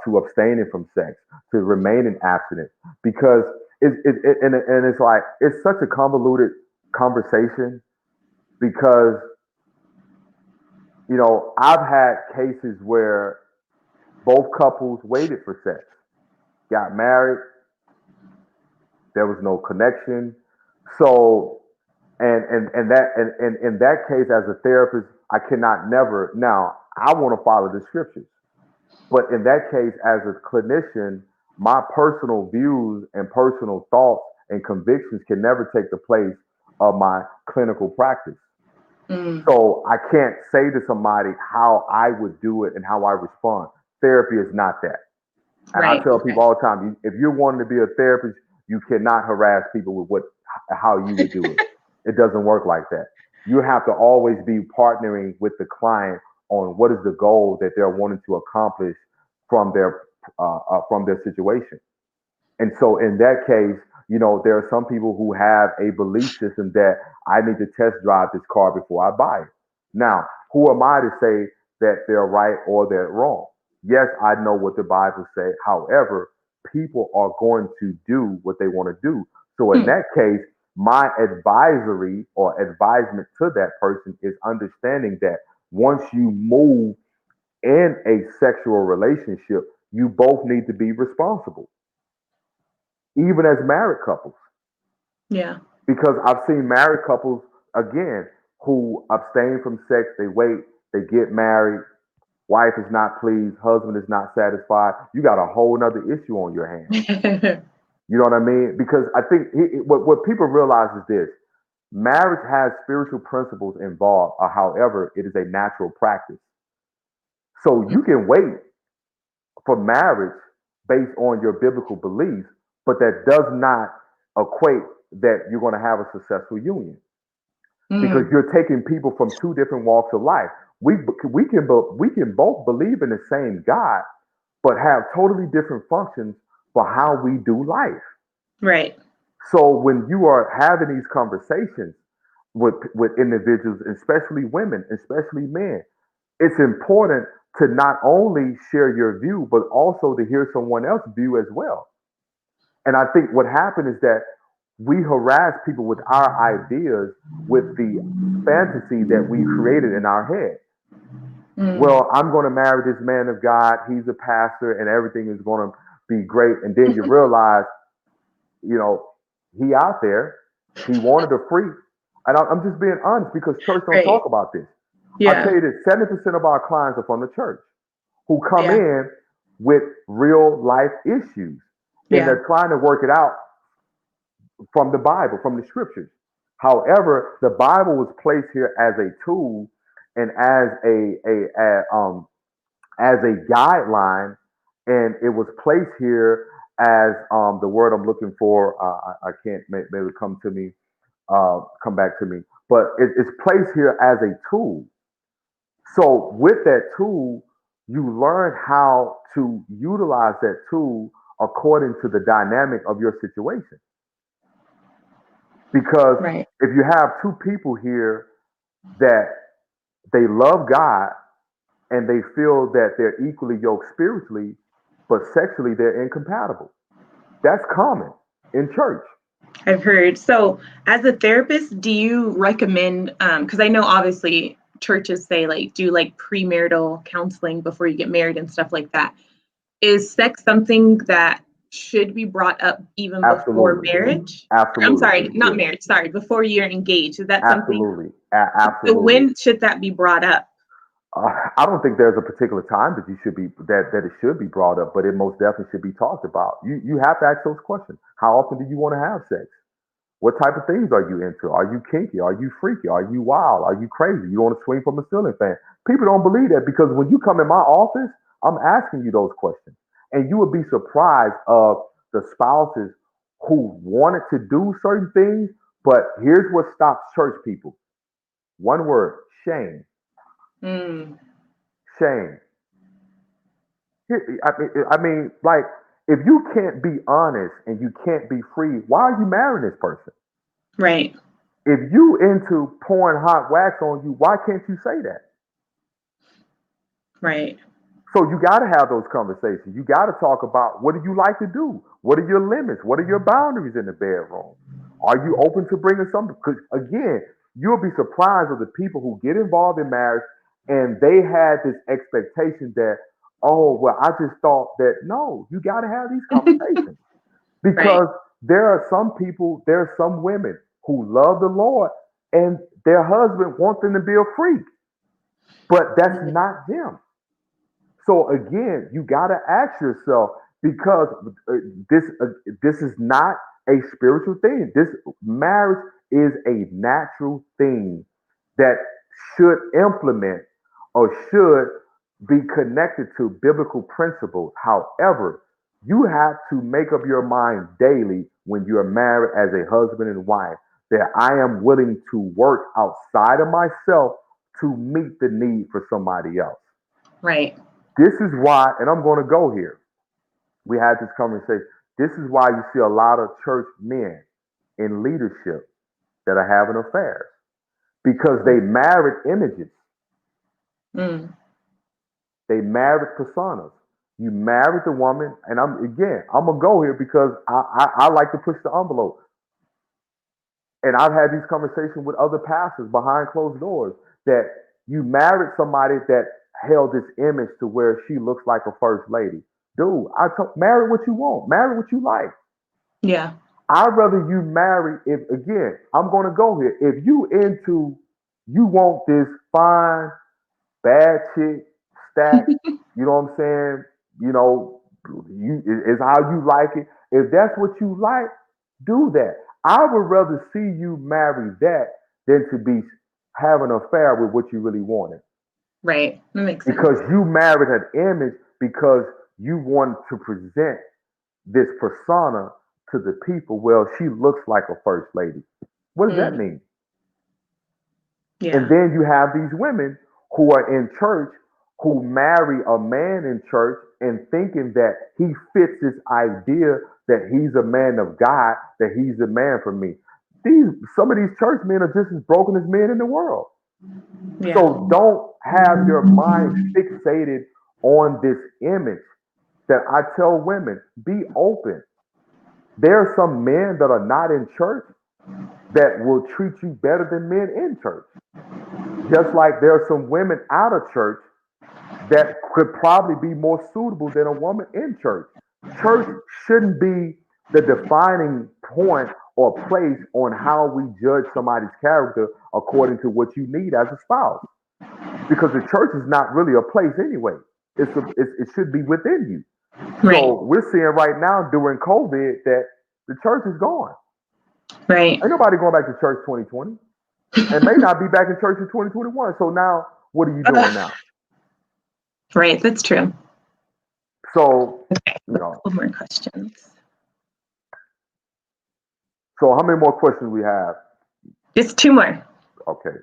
to abstaining from sex, to remaining abstinent, because and it's like it's such a convoluted conversation because I've had cases where both couples waited for sex, got married, there was no connection, so and in that case, as a therapist, I cannot never. Now, I want to follow the scriptures, but in that case, as a clinician, my personal views and personal thoughts and convictions can never take the place of my clinical practice. Mm, So I can't say to somebody how I would do it and how I respond. Therapy is not that. And I right. tell people Okay. all the time, if you're wanting to be a therapist, you cannot harass people with how you would do it. It doesn't work like that. You have to always be partnering with the client on what is the goal that they're wanting to accomplish from their situation. And so in that case, there are some people who have a belief system that I need to test drive this car before I buy it. Now, who am I to say that they're right or they're wrong? Yes, I know what the Bible says. However, people are going to do what they want to do. So in Hmm. that case, my advisory or advisement to that person is understanding that once you move in a sexual relationship, you both need to be responsible even as married couples. Yeah. Because I've seen married couples again who abstain from sex, they wait, they get married, wife is not pleased, husband is not satisfied. You got a whole nother issue on your hands. You know what I mean? Because I think what people realize is this: marriage has spiritual principles involved. However, it is a natural practice. So you can wait for marriage based on your biblical beliefs, but that does not equate that you're going to have a successful union because Mm, you're taking people from two different walks of life. We can both believe in the same God, but have totally different functions for how we do life. right. So when you are having these conversations with individuals, especially women, especially men, it's important to not only share your view, but also to hear someone else's view as well. And I think what happened is that we harass people with our ideas with the fantasy that we created in our head. Mm. Well, I'm going to marry this man of God. He's a pastor and everything is going to be great. And then you realize, you know, he out there, he wanted a freak. And I'm just being honest because church don't Right. talk about this. I tell Yeah. you this, 70% of our clients are from the church who come Yeah. in with real life issues and Yeah. they're trying to work it out from the Bible, from the scriptures. However, the Bible was placed here as a tool and as a guideline, and it was placed here as the word I'm looking for. I can't maybe come back to me, but it's placed here as a tool. So with that tool, you learn how to utilize that tool according to the dynamic of your situation. Because Right. if you have two people here that they love God and they feel that they're equally yoked spiritually, but sexually they're incompatible. That's common in church. I've heard. So, as a therapist, do you recommend, because I know obviously churches say like do like premarital counseling before you get married and stuff like that. Is sex something that should be brought up even before Absolutely. marriage? I'm Absolutely. sorry, not Yeah. marriage, sorry, before you're engaged. Is that something? Absolutely. So Absolutely. when should that be brought up? I don't think there's a particular time that you should be that it should be brought up, but it most definitely should be talked about. You have to ask those questions. How often do you want to have sex? What type of things are you into? Are you kinky? Are you freaky? Are you wild? Are you crazy? You want to swing from a ceiling fan? People don't believe that because when you come in my office, I'm asking you those questions. And you would be surprised of the spouses who wanted to do certain things, but here's what stops church people. One word, shame. Mm, Shame. I mean, like, if you can't be honest and you can't be free, why are you marrying this person? right, If you into pouring hot wax on you, why can't you say that? right. So you got to have those conversations. You got to talk about what do you like to do? What are your limits? What are your boundaries in the bedroom? Are you open to bringing something? Because again, you'll be surprised of the people who get involved in marriage and they had this expectation that, oh, well, I just thought that. No, you got to have these conversations Right. because there are some women who love the Lord and their husband wants them to be a freak, but that's Mm, not them. So again, you got to ask yourself because uh, this uh, this is not a spiritual thing. This marriage is a natural thing that should implement or should be connected to biblical principles. However, you have to make up your mind daily when you are married as a husband and wife that I am willing to work outside of myself to meet the need for somebody else. right. This is why, and I'm going to go here. We had this conversation. This is why you see a lot of church men in leadership that are having affairs because they married images, Mm, they married personas. You married the woman, and I'm gonna go here because I like to push the envelope, and I've had these conversations with other pastors behind closed doors that you married somebody that held this image to where she looks like a first lady. Dude, marry what you want, marry what you like. yeah. I'd rather you marry, if again, I'm gonna go here. If you want this fine, bad chick, stack, you know what I'm saying? You know, is how you like it. If that's what you like, do that. I would rather see you marry that than to be having an affair with what you really wanted. Right. That makes Because sense. you married an image because you want to present this persona to the people. Well, she looks like a first lady. What does that Mm, mean? And yeah. then you have these women who are in church who marry a man in church and thinking that he fits this idea that he's a man of God, that he's a man for me. Some of these church men are just as broken as men in the world. Yeah. So don't have your mind fixated on this image that I tell women, be open. There are some men that are not in church that will treat you better than men in church. Just like there are some women out of church that could probably be more suitable than a woman in church. Church shouldn't be the defining point or place on how we judge somebody's character according to what you need as a spouse. Because the church is not really a place anyway. It should be within you. Right. So we're seeing right now during COVID that the church is gone. Right. Ain't nobody going back to church 2020 and may not be back in church in 2021. So now what are you doing now? Right. That's true. So, Okay. you A know, couple more questions. so how many more questions we have? Just two more. Okay.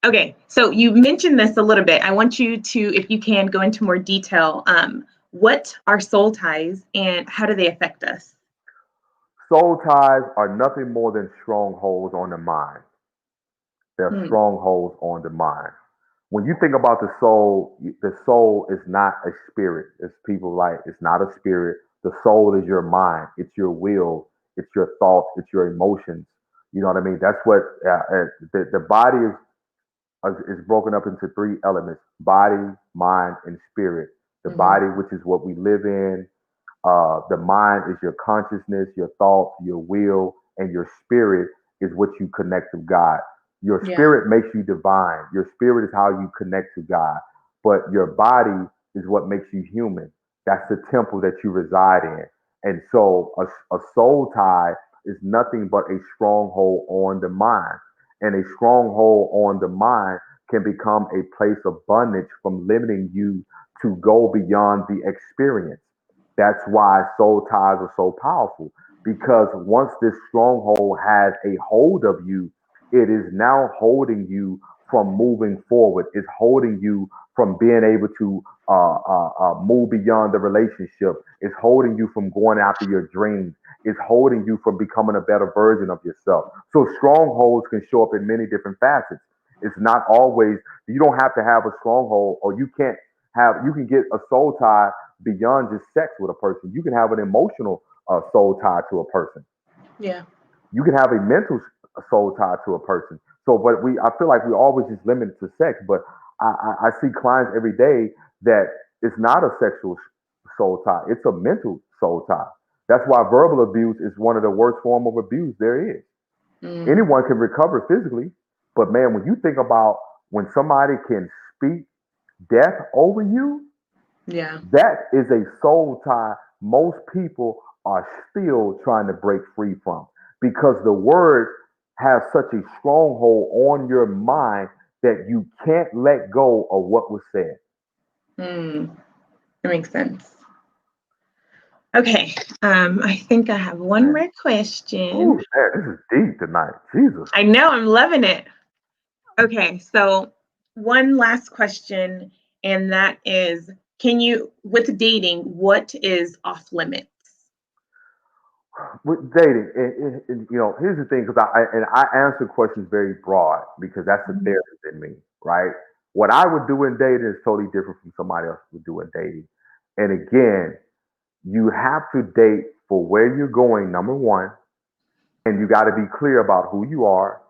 Okay. So you mentioned this a little bit. I want you to, if you can, go into more detail. What are soul ties and how do they affect us? Soul ties are nothing more than strongholds on the mind. They're Hmm. strongholds on the mind. When you think about the soul is not a spirit. It's people like it's not a spirit. The soul is your mind. It's your will. It's your thoughts. It's your emotions. You know what I mean? That's what the body is broken up into three elements: body, mind, and spirit. The Mm-hmm. body, which is what we live in. The mind is your consciousness, your thoughts, your will, and your spirit is what you connect to God. Your Yeah. spirit makes you divine. Your spirit is how you connect to God. But your body is what makes you human. That's the temple that you reside in. And so a soul tie is nothing but a stronghold on the mind. And a stronghold on the mind can become a place of bondage from limiting you to go beyond the experience. That's why soul ties are so powerful because once this stronghold has a hold of you, it is now holding you from moving forward. It's holding you from being able to move beyond the relationship. It's holding you from going after your dreams. It's holding you from becoming a better version of yourself. So strongholds can show up in many different facets. It's not always, you don't have to have a stronghold or you can get a soul tie beyond just sex with a person. You can have an emotional soul tie to a person. Yeah. You can have a mental soul tie to a person. So, but I feel like we always just limit it to sex. But I see clients every day that it's not a sexual soul tie; it's a mental soul tie. That's why verbal abuse is one of the worst form of abuse there is. Mm, Anyone can recover physically, but man, when you think about when somebody can speak death over you, yeah. that is a soul tie most people are still trying to break free from because the words have such a stronghold on your mind that you can't let go of what was said. Mm, that makes sense. Okay. I think I have one Man, more question. ooh, man, this is deep tonight. Jesus. I know I'm loving it. Okay, so one last question, and that is, with dating, what is off limits? With dating, here's the thing, because I answer questions very broad because that's the Mhm. therapist in me, right? What I would do in dating is totally different from somebody else would do in dating. And again, you have to date for where you're going, number one, and you got to be clear about who you are.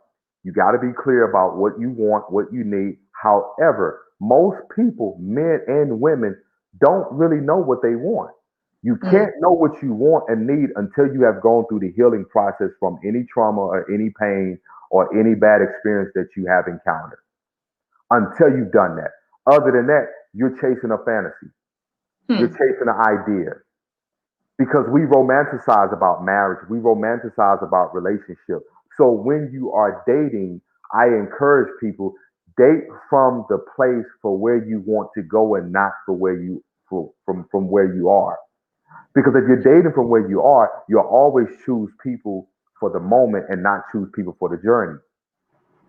You got to be clear about what you want, what you need. However, most people, men and women, don't really know what they want. You Mm. can't know what you want and need until you have gone through the healing process from any trauma or any pain or any bad experience that you have encountered. Until you've done that. Other than that, you're chasing a fantasy. You're Hmm. chasing an idea. Because we romanticize about marriage, we romanticize about relationship. So when you are dating, I encourage people date from the place for where you want to go and not for where you from where you are. Because if you're dating from where you are, you'll always choose people for the moment and not choose people for the journey.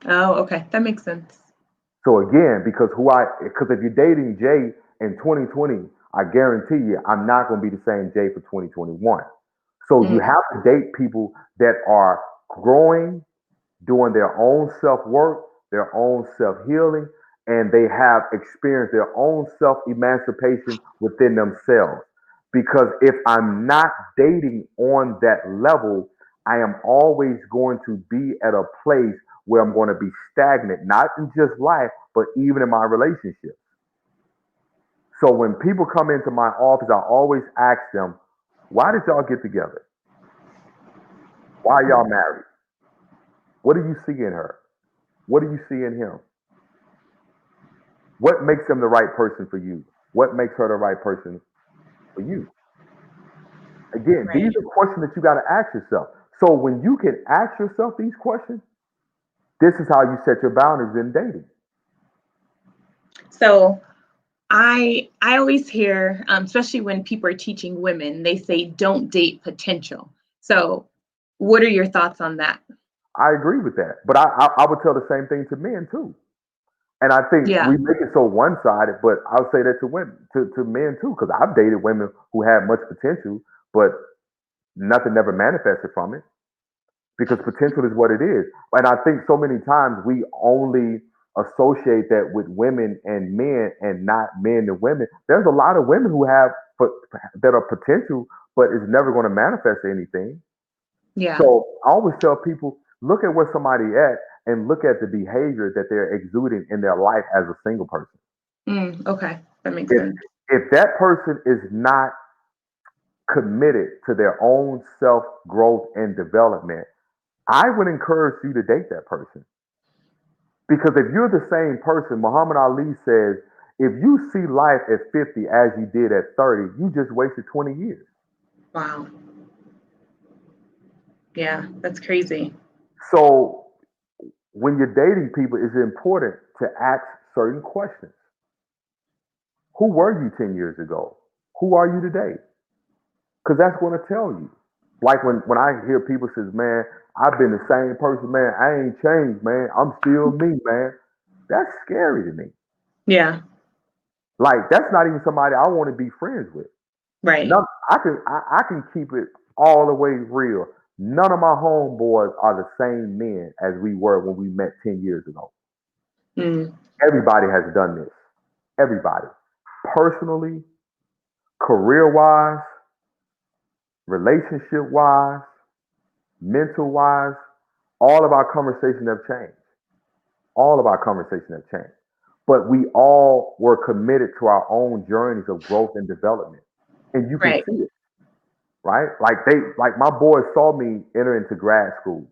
Oh, okay. That makes sense. So again, because if you're dating Jay in 2020, I guarantee you, I'm not going to be the same Jay for 2021. So you Mm. have to date people that are growing, doing their own self work, their own self healing, and they have experienced their own self emancipation within themselves. Because if I'm not dating on that level, I am always going to be at a place where I'm going to be stagnant, not in just life, but even in my relationships. So when people come into my office, I always ask them, why did y'all get together? Why are y'all married? What do you see in her? What do you see in him? What makes him the right person for you? What makes her the right person for you? Again, these Right. are questions that you got to ask yourself. So when you can ask yourself these questions, this is how you set your boundaries in dating. So I always hear, especially when people are teaching women, they say don't date potential. So what are your thoughts on that? I agree with that, but I would tell the same thing to men too. And I think Yeah. we make it so one sided, but I'll say that to women, to men too, because I've dated women who had much potential, but nothing never manifested from it because potential is what it is. And I think so many times we only associate that with women and men and not men and women. There's a lot of women who have that are potential, but it's never going to manifest anything. Yeah. So I always tell people, look at where somebody at and look at the behavior that they're exuding in their life as a single person. Mm, okay. That makes If sense. if that person is not committed to their own self growth and development, I would encourage you to date that person. Because if you're the same person, Muhammad Ali says, if you see life at 50 as you did at 30, you just wasted 20 years. Wow. Yeah, that's crazy. So when you're dating people, it's important to ask certain questions. Who were you 10 years ago? Who are you today? Because that's going to tell you. Like when I hear people says, man, I've been the same person, man. I ain't changed, man. I'm still me, man. That's scary to me. Yeah. Like that's not even somebody I want to be friends with. Right. None, I can keep it all the way real. None of my homeboys are the same men as we were when we met 10 years ago. Mm, Everybody has done this. Everybody. Personally, career wise, relationship wise, mental wise, all of our conversation have changed. All of our conversation have changed. But we all were committed to our own journeys of growth and development. And you can right. see it, right? Like my boys saw me enter into grad school.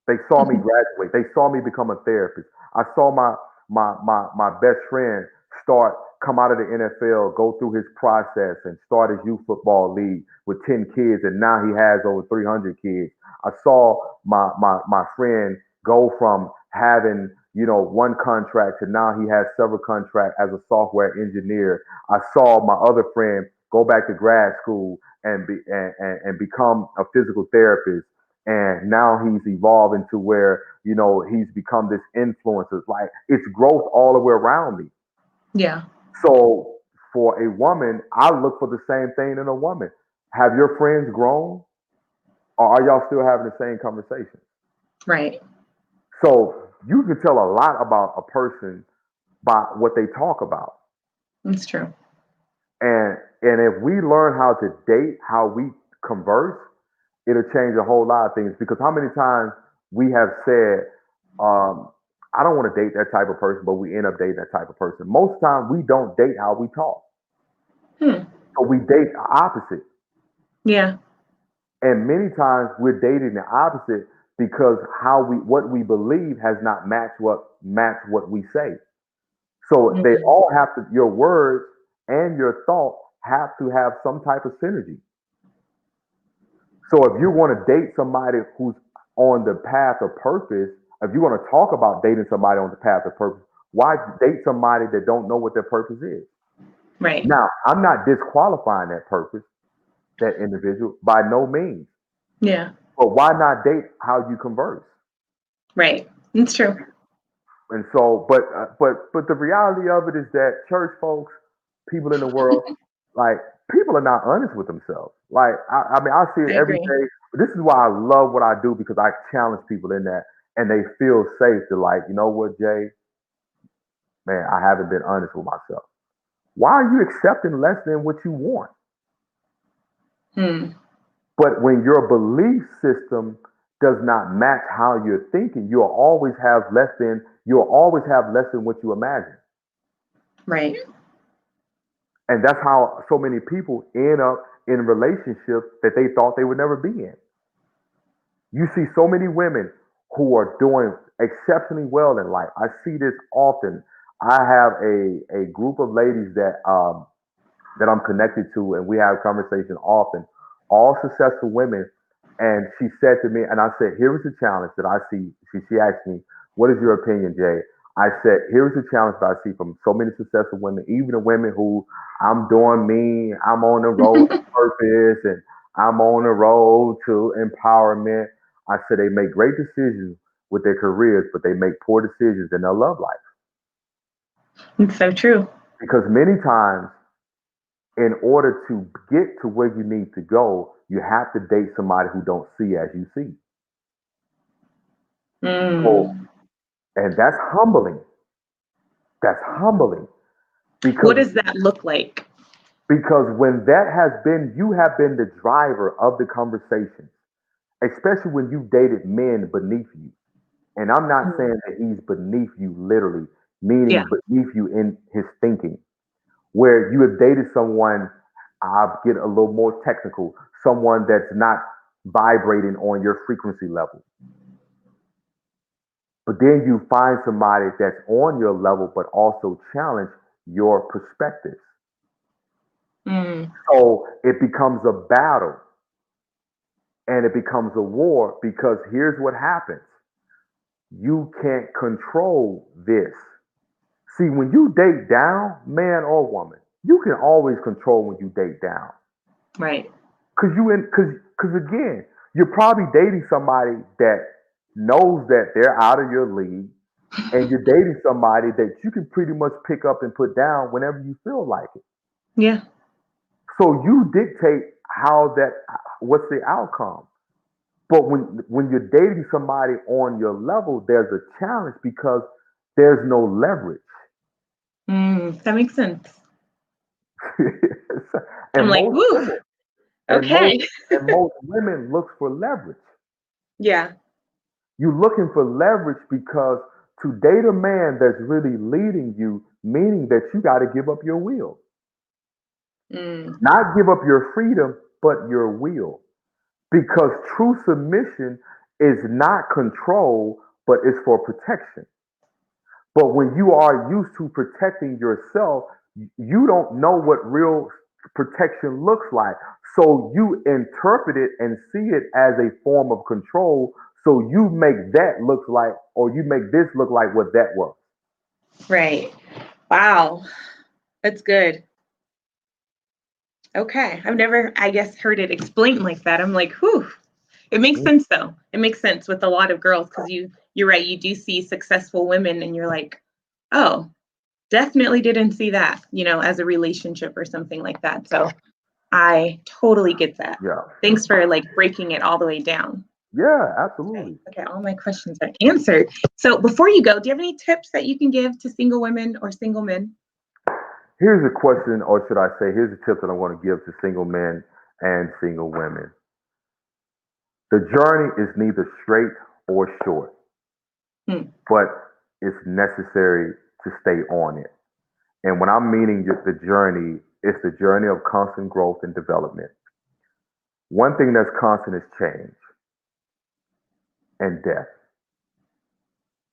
They saw me Mhm. graduate. They saw me become a therapist. I saw my best friend start come out of the NFL, go through his process, and start his youth football league with 10 kids, and now he has over 300 kids. I saw my friend go from having one contract to now he has several contracts as a software engineer. I saw my other friend go back to grad school and become a physical therapist, and now he's evolving to where he's become this influencer. Like it's growth all the way around me. Yeah. So for a woman, I look for the same thing in a woman. Have your friends grown, or are y'all still having the same conversation? Right. So you can tell a lot about a person by what they talk about. That's true. And if we learn how to date, how we converse, it'll change a whole lot of things. Because how many times we have said, I don't want to date that type of person, but we end up dating that type of person. Most time we don't date how we talk. Hmm. So we date the opposite. Yeah. And many times we're dating the opposite because what we believe has not matched what we say. So they Mhm. all have to, your words and your thought have to have some type of synergy. So if you want to date somebody who's on the path of purpose, if you want to talk about dating somebody on the path of purpose, why date somebody that don't know what their purpose is? Right. Now, I'm not disqualifying that purpose, that individual, by no means. Yeah. But why not date how you converse? Right. It's true. And so, but the reality of it is that church folks, people in the world, like people are not honest with themselves. Like I mean, I see I it every agree. day. This is why I love what I do because I challenge people in that, and they feel safe to like, you know what, Jay, man, I haven't been honest with myself. Why are you accepting less than what you want? Hmm. But when your belief system does not match how you're thinking, you'll always have less than what you imagine. Right. And that's how so many people end up in relationships that they thought they would never be in. You see so many women who are doing exceptionally well in life. I see this often. I have a group of ladies that I'm connected to, and we have conversation often. All successful women, and she said to me, and I said, "Here is the challenge that I see." She asked me, "What is your opinion, Jay?" I said, "Here is the challenge that I see from so many successful women, even the women who I'm doing me, I'm on the road to purpose, and I'm on the road to empowerment." I said they make great decisions with their careers, but they make poor decisions in their love life It's so true. because many times in order to get to where you need to go, you have to date somebody who don't see as you see. So, Mm. and that's humbling. That's humbling What because does that look like? when that has been, you have been the driver of the conversation, especially when you dated men beneath you. And I'm not Mm. saying that he's beneath you literally, Yeah. meaning beneath you in his thinking, where you have dated someone, I'll get a little more technical, someone that's not vibrating on your frequency level. But then you find somebody that's on your level, but also challenge your perspectives. Mm. So it becomes a battle and it becomes a war because here's what happens. You can't control this. See, when you date down, man or woman, you can always control when you date down. Right. Cause again, you're probably dating somebody that knows that they're out of your league, and you're dating somebody that you can pretty much pick up and put down whenever you feel like it. Yeah. So you dictate what's the outcome. But when you're dating somebody on your level, there's a challenge because there's no leverage. That makes sense. I'm and like, most woo. women and most Okay. and most women look for leverage. Yeah. You're looking for leverage because to date a man that's really leading you, meaning that you got to give up your will. Mm. Not give up your freedom, but your will. Because true submission is not control, but it's for protection. But when you are used to protecting yourself, you don't know what real protection looks like. So you interpret it and see it as a form of control. So you make that look like, or you make this look like what that was. Right. Wow. That's good. Okay. I've never, I guess, heard it explained like that. I'm like, whew. It makes sense though. It makes sense with a lot of girls because you're right. You do see successful women and you're like, oh, definitely didn't see that, as a relationship or something like that. So I totally get that. Yeah. Thanks for like breaking it all the way down. Yeah, Okay. absolutely. Okay. All my questions are answered. So before you go, do you have any tips that you can give to single women or single men? Here's a question, or should I say, here's a tip that I want to give to single men and single women. The journey is neither straight or short, Hmm. but it's necessary to stay on it. And when I'm meaning the journey, It's the journey of constant growth and development. One thing that's constant is change and death.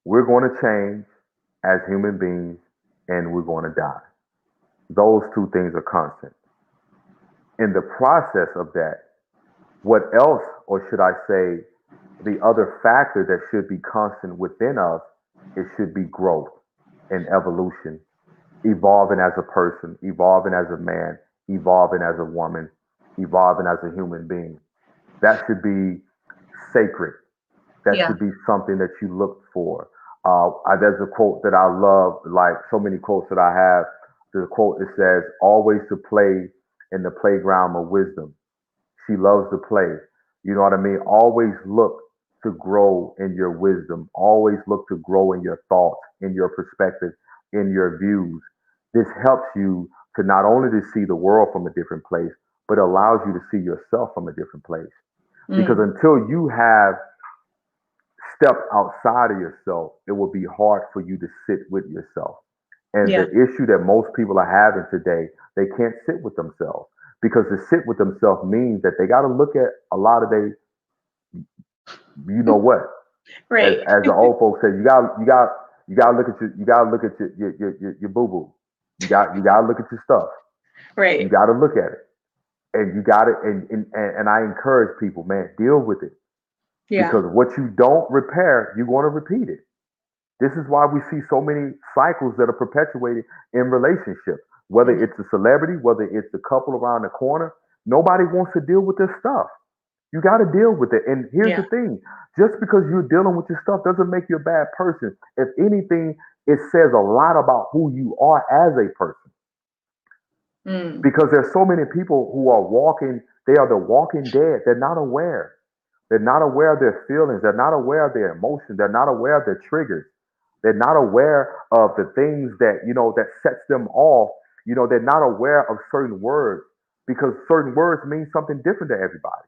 We're going to change as human beings and we're going to die. Those two things are constant. In the process of that, what else, or should I say, the other factor that should be constant within us, it should be growth and evolution, evolving as a person, evolving as a man, evolving as a woman, evolving as a human being. That should be sacred. That Yeah. should be something that you look for. There's a quote that I love, like so many quotes that I have. The quote that says, "Always to play in the playground of wisdom." She loves to play. You know what I mean? Always look to grow in your wisdom. Always look to grow in your thoughts, in your perspective, in your views. This helps you to not only to see the world from a different place, but allows you to see yourself from a different place. Because Mm. until you have stepped outside of yourself, it will be hard for you to sit with yourself. And the Yeah. issue that most people are having today, they can't sit with themselves because to sit with themselves means that they got to look at a lot of they, you know what, Right. as the old folks say, you got to look at your boo boo. You got to look at your stuff. You Right. got to look at it, and you got to and I encourage people, man, deal with it Yeah. because what you don't repair, you're going to repeat it. This is why we see so many cycles that are perpetuated in relationships. Whether Mhm. it's a celebrity, whether it's the couple around the corner, nobody wants to deal with this stuff. You got to deal with it. And here's the Yeah. thing: just because you're dealing with your stuff doesn't make you a bad person. If anything, it says a lot about who you are as a person. Mm. Because there's so many people who are walking; they are the walking dead. They're not aware. They're not aware of their feelings. They're not aware of their emotions. They're not aware of their triggers. They're not aware of the things that, that sets them off. They're not aware of certain words because certain words mean something different to everybody.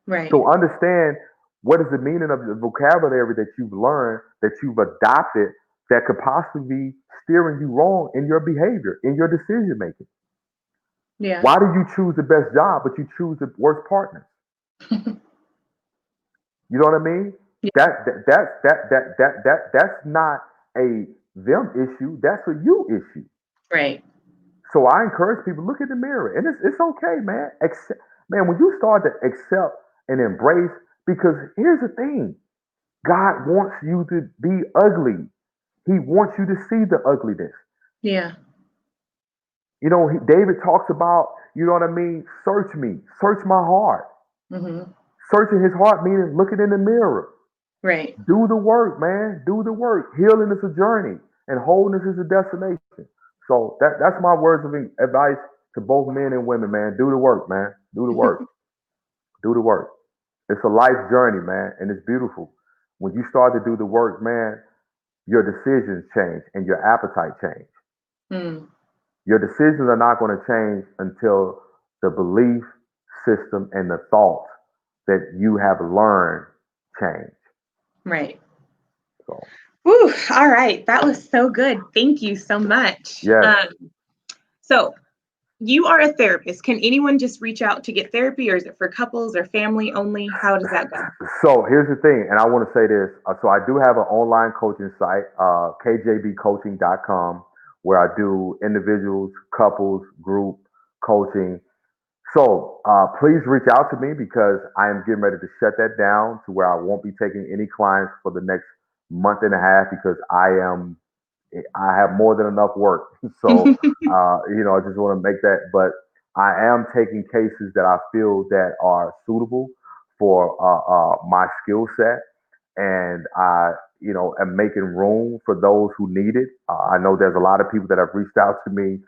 Right. So understand what is the meaning of the vocabulary that you've learned, that you've adopted, that could possibly be steering you wrong in your behavior, in your decision making. Yeah. Why do you choose the best job, but you choose the worst partners? You know what I mean? Yeah. That's not a them issue. That's a you issue. Right. So I encourage people look in the mirror, and it's okay, man. Man, when you start to accept and embrace, because here's the thing: God wants you to be ugly. He wants you to see the ugliness. Yeah. David talks about, you know what I mean? Search me, search my heart. Hmm. Searching his heart meaning looking in the mirror. Right. Do the work, man. Do the work. Healing is a journey, and wholeness is a destination. So that's my words of advice to both men and women, man. Do the work, man. Do the work. Do the work. It's a life journey, man, and it's beautiful. When you start to do the work, man, your decisions change and your appetite change. Mm. Your decisions are not going to change until the belief system and the thoughts that you have learned change. Right. So Whew. All right. That was so good. Thank you so much. yes. So you are a therapist. Can anyone just reach out to get therapy, or is it for couples or family only? How does that go? So here's the thing, and I want to say this. So I do have an online coaching site, kjbcoaching.com, where I do individuals, couples, group coaching. So please reach out to me because I am getting ready to shut that down to where I won't be taking any clients for the next month and a half because I have more than enough work. So I just want to make that. But I am taking cases that I feel that are suitable for my skill set, and I am making room for those who need it. I know there's a lot of people that have reached out to me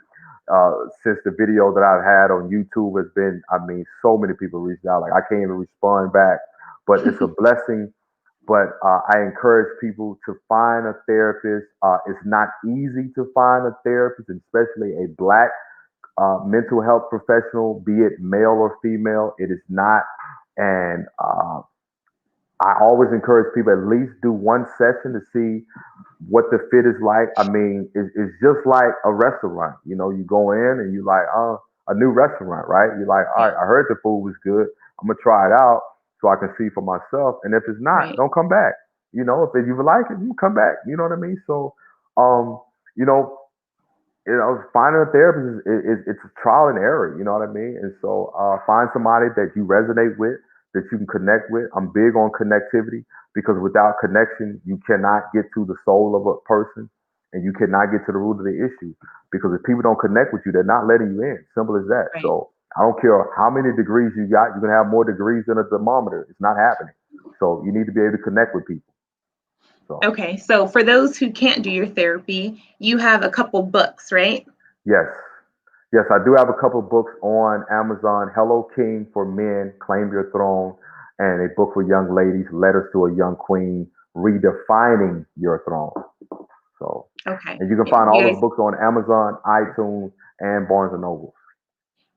since the video that I've had on YouTube has been, I mean, so many people reached out. Like I can't even respond back, but it's a blessing. But I encourage people to find a therapist. It's not easy to find a therapist, especially a black mental health professional, be it male or female. It is not. And I always encourage people at least do one session to see what the fit is like. I mean, it's just like a restaurant. You know, you go in and you like, a new restaurant, right? You're like, all Yeah. right, I heard the food was good. I'm gonna try it out so I can see for myself. And if it's not, Right. don't come back. You know, if you like it, you come back. You know what I mean? So, um, you know, finding a therapist it's a trial and error. You know what I mean? And so, find somebody that you resonate with, that you can connect with. I'm big on connectivity because without connection, you cannot get to the soul of a person, and you cannot get to the root of the issue. Because if people don't connect with you, they're not letting you in. Simple as that. Right. So I don't care how many degrees you got. You can have more degrees than a thermometer. It's not happening. So you need to be able to connect with people. So Okay. So for those who can't do your therapy, you have a couple books, right? yes. Yes, I do have a couple of books on Amazon. Hello King for Men, Claim Your Throne, and a book for young ladies, Letters to a Young Queen, Redefining Your Throne. So, Okay. and you can Yeah, find you all those guys, books on Amazon, iTunes, and Barnes and Noble.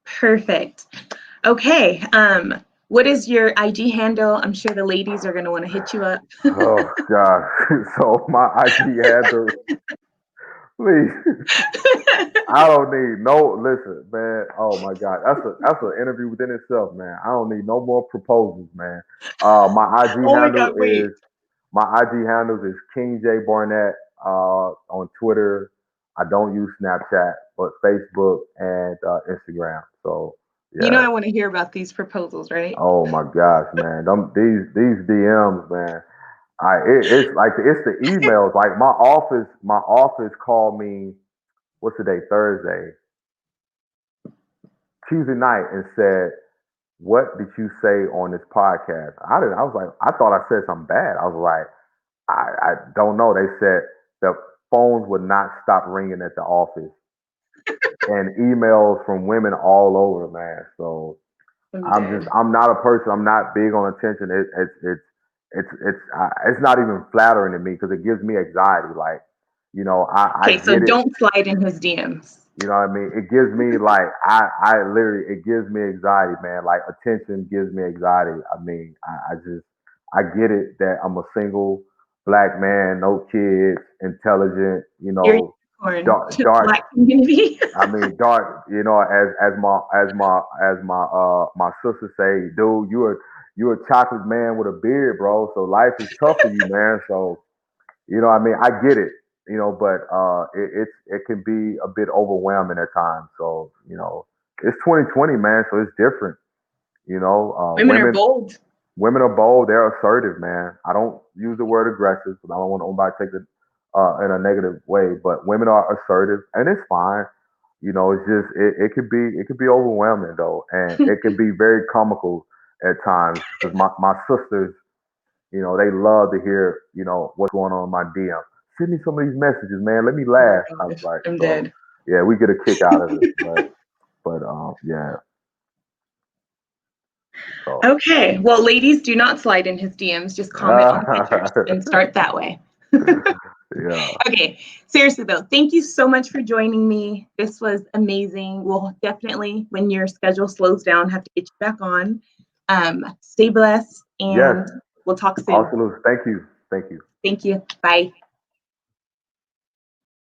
perfect. Okay. What is your IG handle? I'm sure the ladies are going to want to hit you up. Oh gosh. So my IG handle, please. I don't need no listen, man. Oh my God, that's an interview within itself, man. I don't need no more proposals, man. My IG Oh my handle God, is wait. my IG handles is King Jay Barnett on Twitter. I don't use Snapchat, but Facebook and Instagram. So You know yeah. I want to hear about these proposals, right? Oh my gosh, man. These DMs, man. It's like it's the emails. Like my office called me. What's today? Thursday, Tuesday night, and said, "What did you say on this podcast?" I didn't. I was like, I thought I said something bad. I was like, I don't know. They said the phones would not stop ringing at the office, and emails from women all over, man. So I'm dead. I'm not a person. I'm not big on attention. It's not even flattering to me because it gives me anxiety. Like, I Okay, so get it. don't slide in his DMs. You know what I mean? It gives me like I literally it gives me anxiety, man. Like attention gives me anxiety. I mean, I get it that I'm a single black man, no kids, intelligent, You're a unicorn dark to the dark Black community. I mean, dark. As my sister say, dude, you're a chocolate man with a beard, bro. So life is tough for you, man. So what I mean, I get it, but it can be a bit overwhelming at times. So it's 2020, man. So it's different. Women are bold. Women are bold. They're assertive, man. I don't use the word aggressive because I don't want nobody to take it in a negative way. But women are assertive, and it's fine. It's just it could be overwhelming though, and it can be very comical at times because my sisters, they love to hear what's going on in my DM. Send me some of these messages, man. Let me Oh my laugh. I was God, like, I'm so dead. yeah, we get a kick out of it, but yeah. So Okay, well, ladies, do not slide in his DMs. Just comment on pictures and start that way. yeah. Okay, seriously though, thank you so much for joining me. This was amazing. We'll definitely, when your schedule slows down, have to get you back on. Stay blessed, Yes. and we'll talk soon. Awesome. Thank you. Thank you. Thank you. Bye.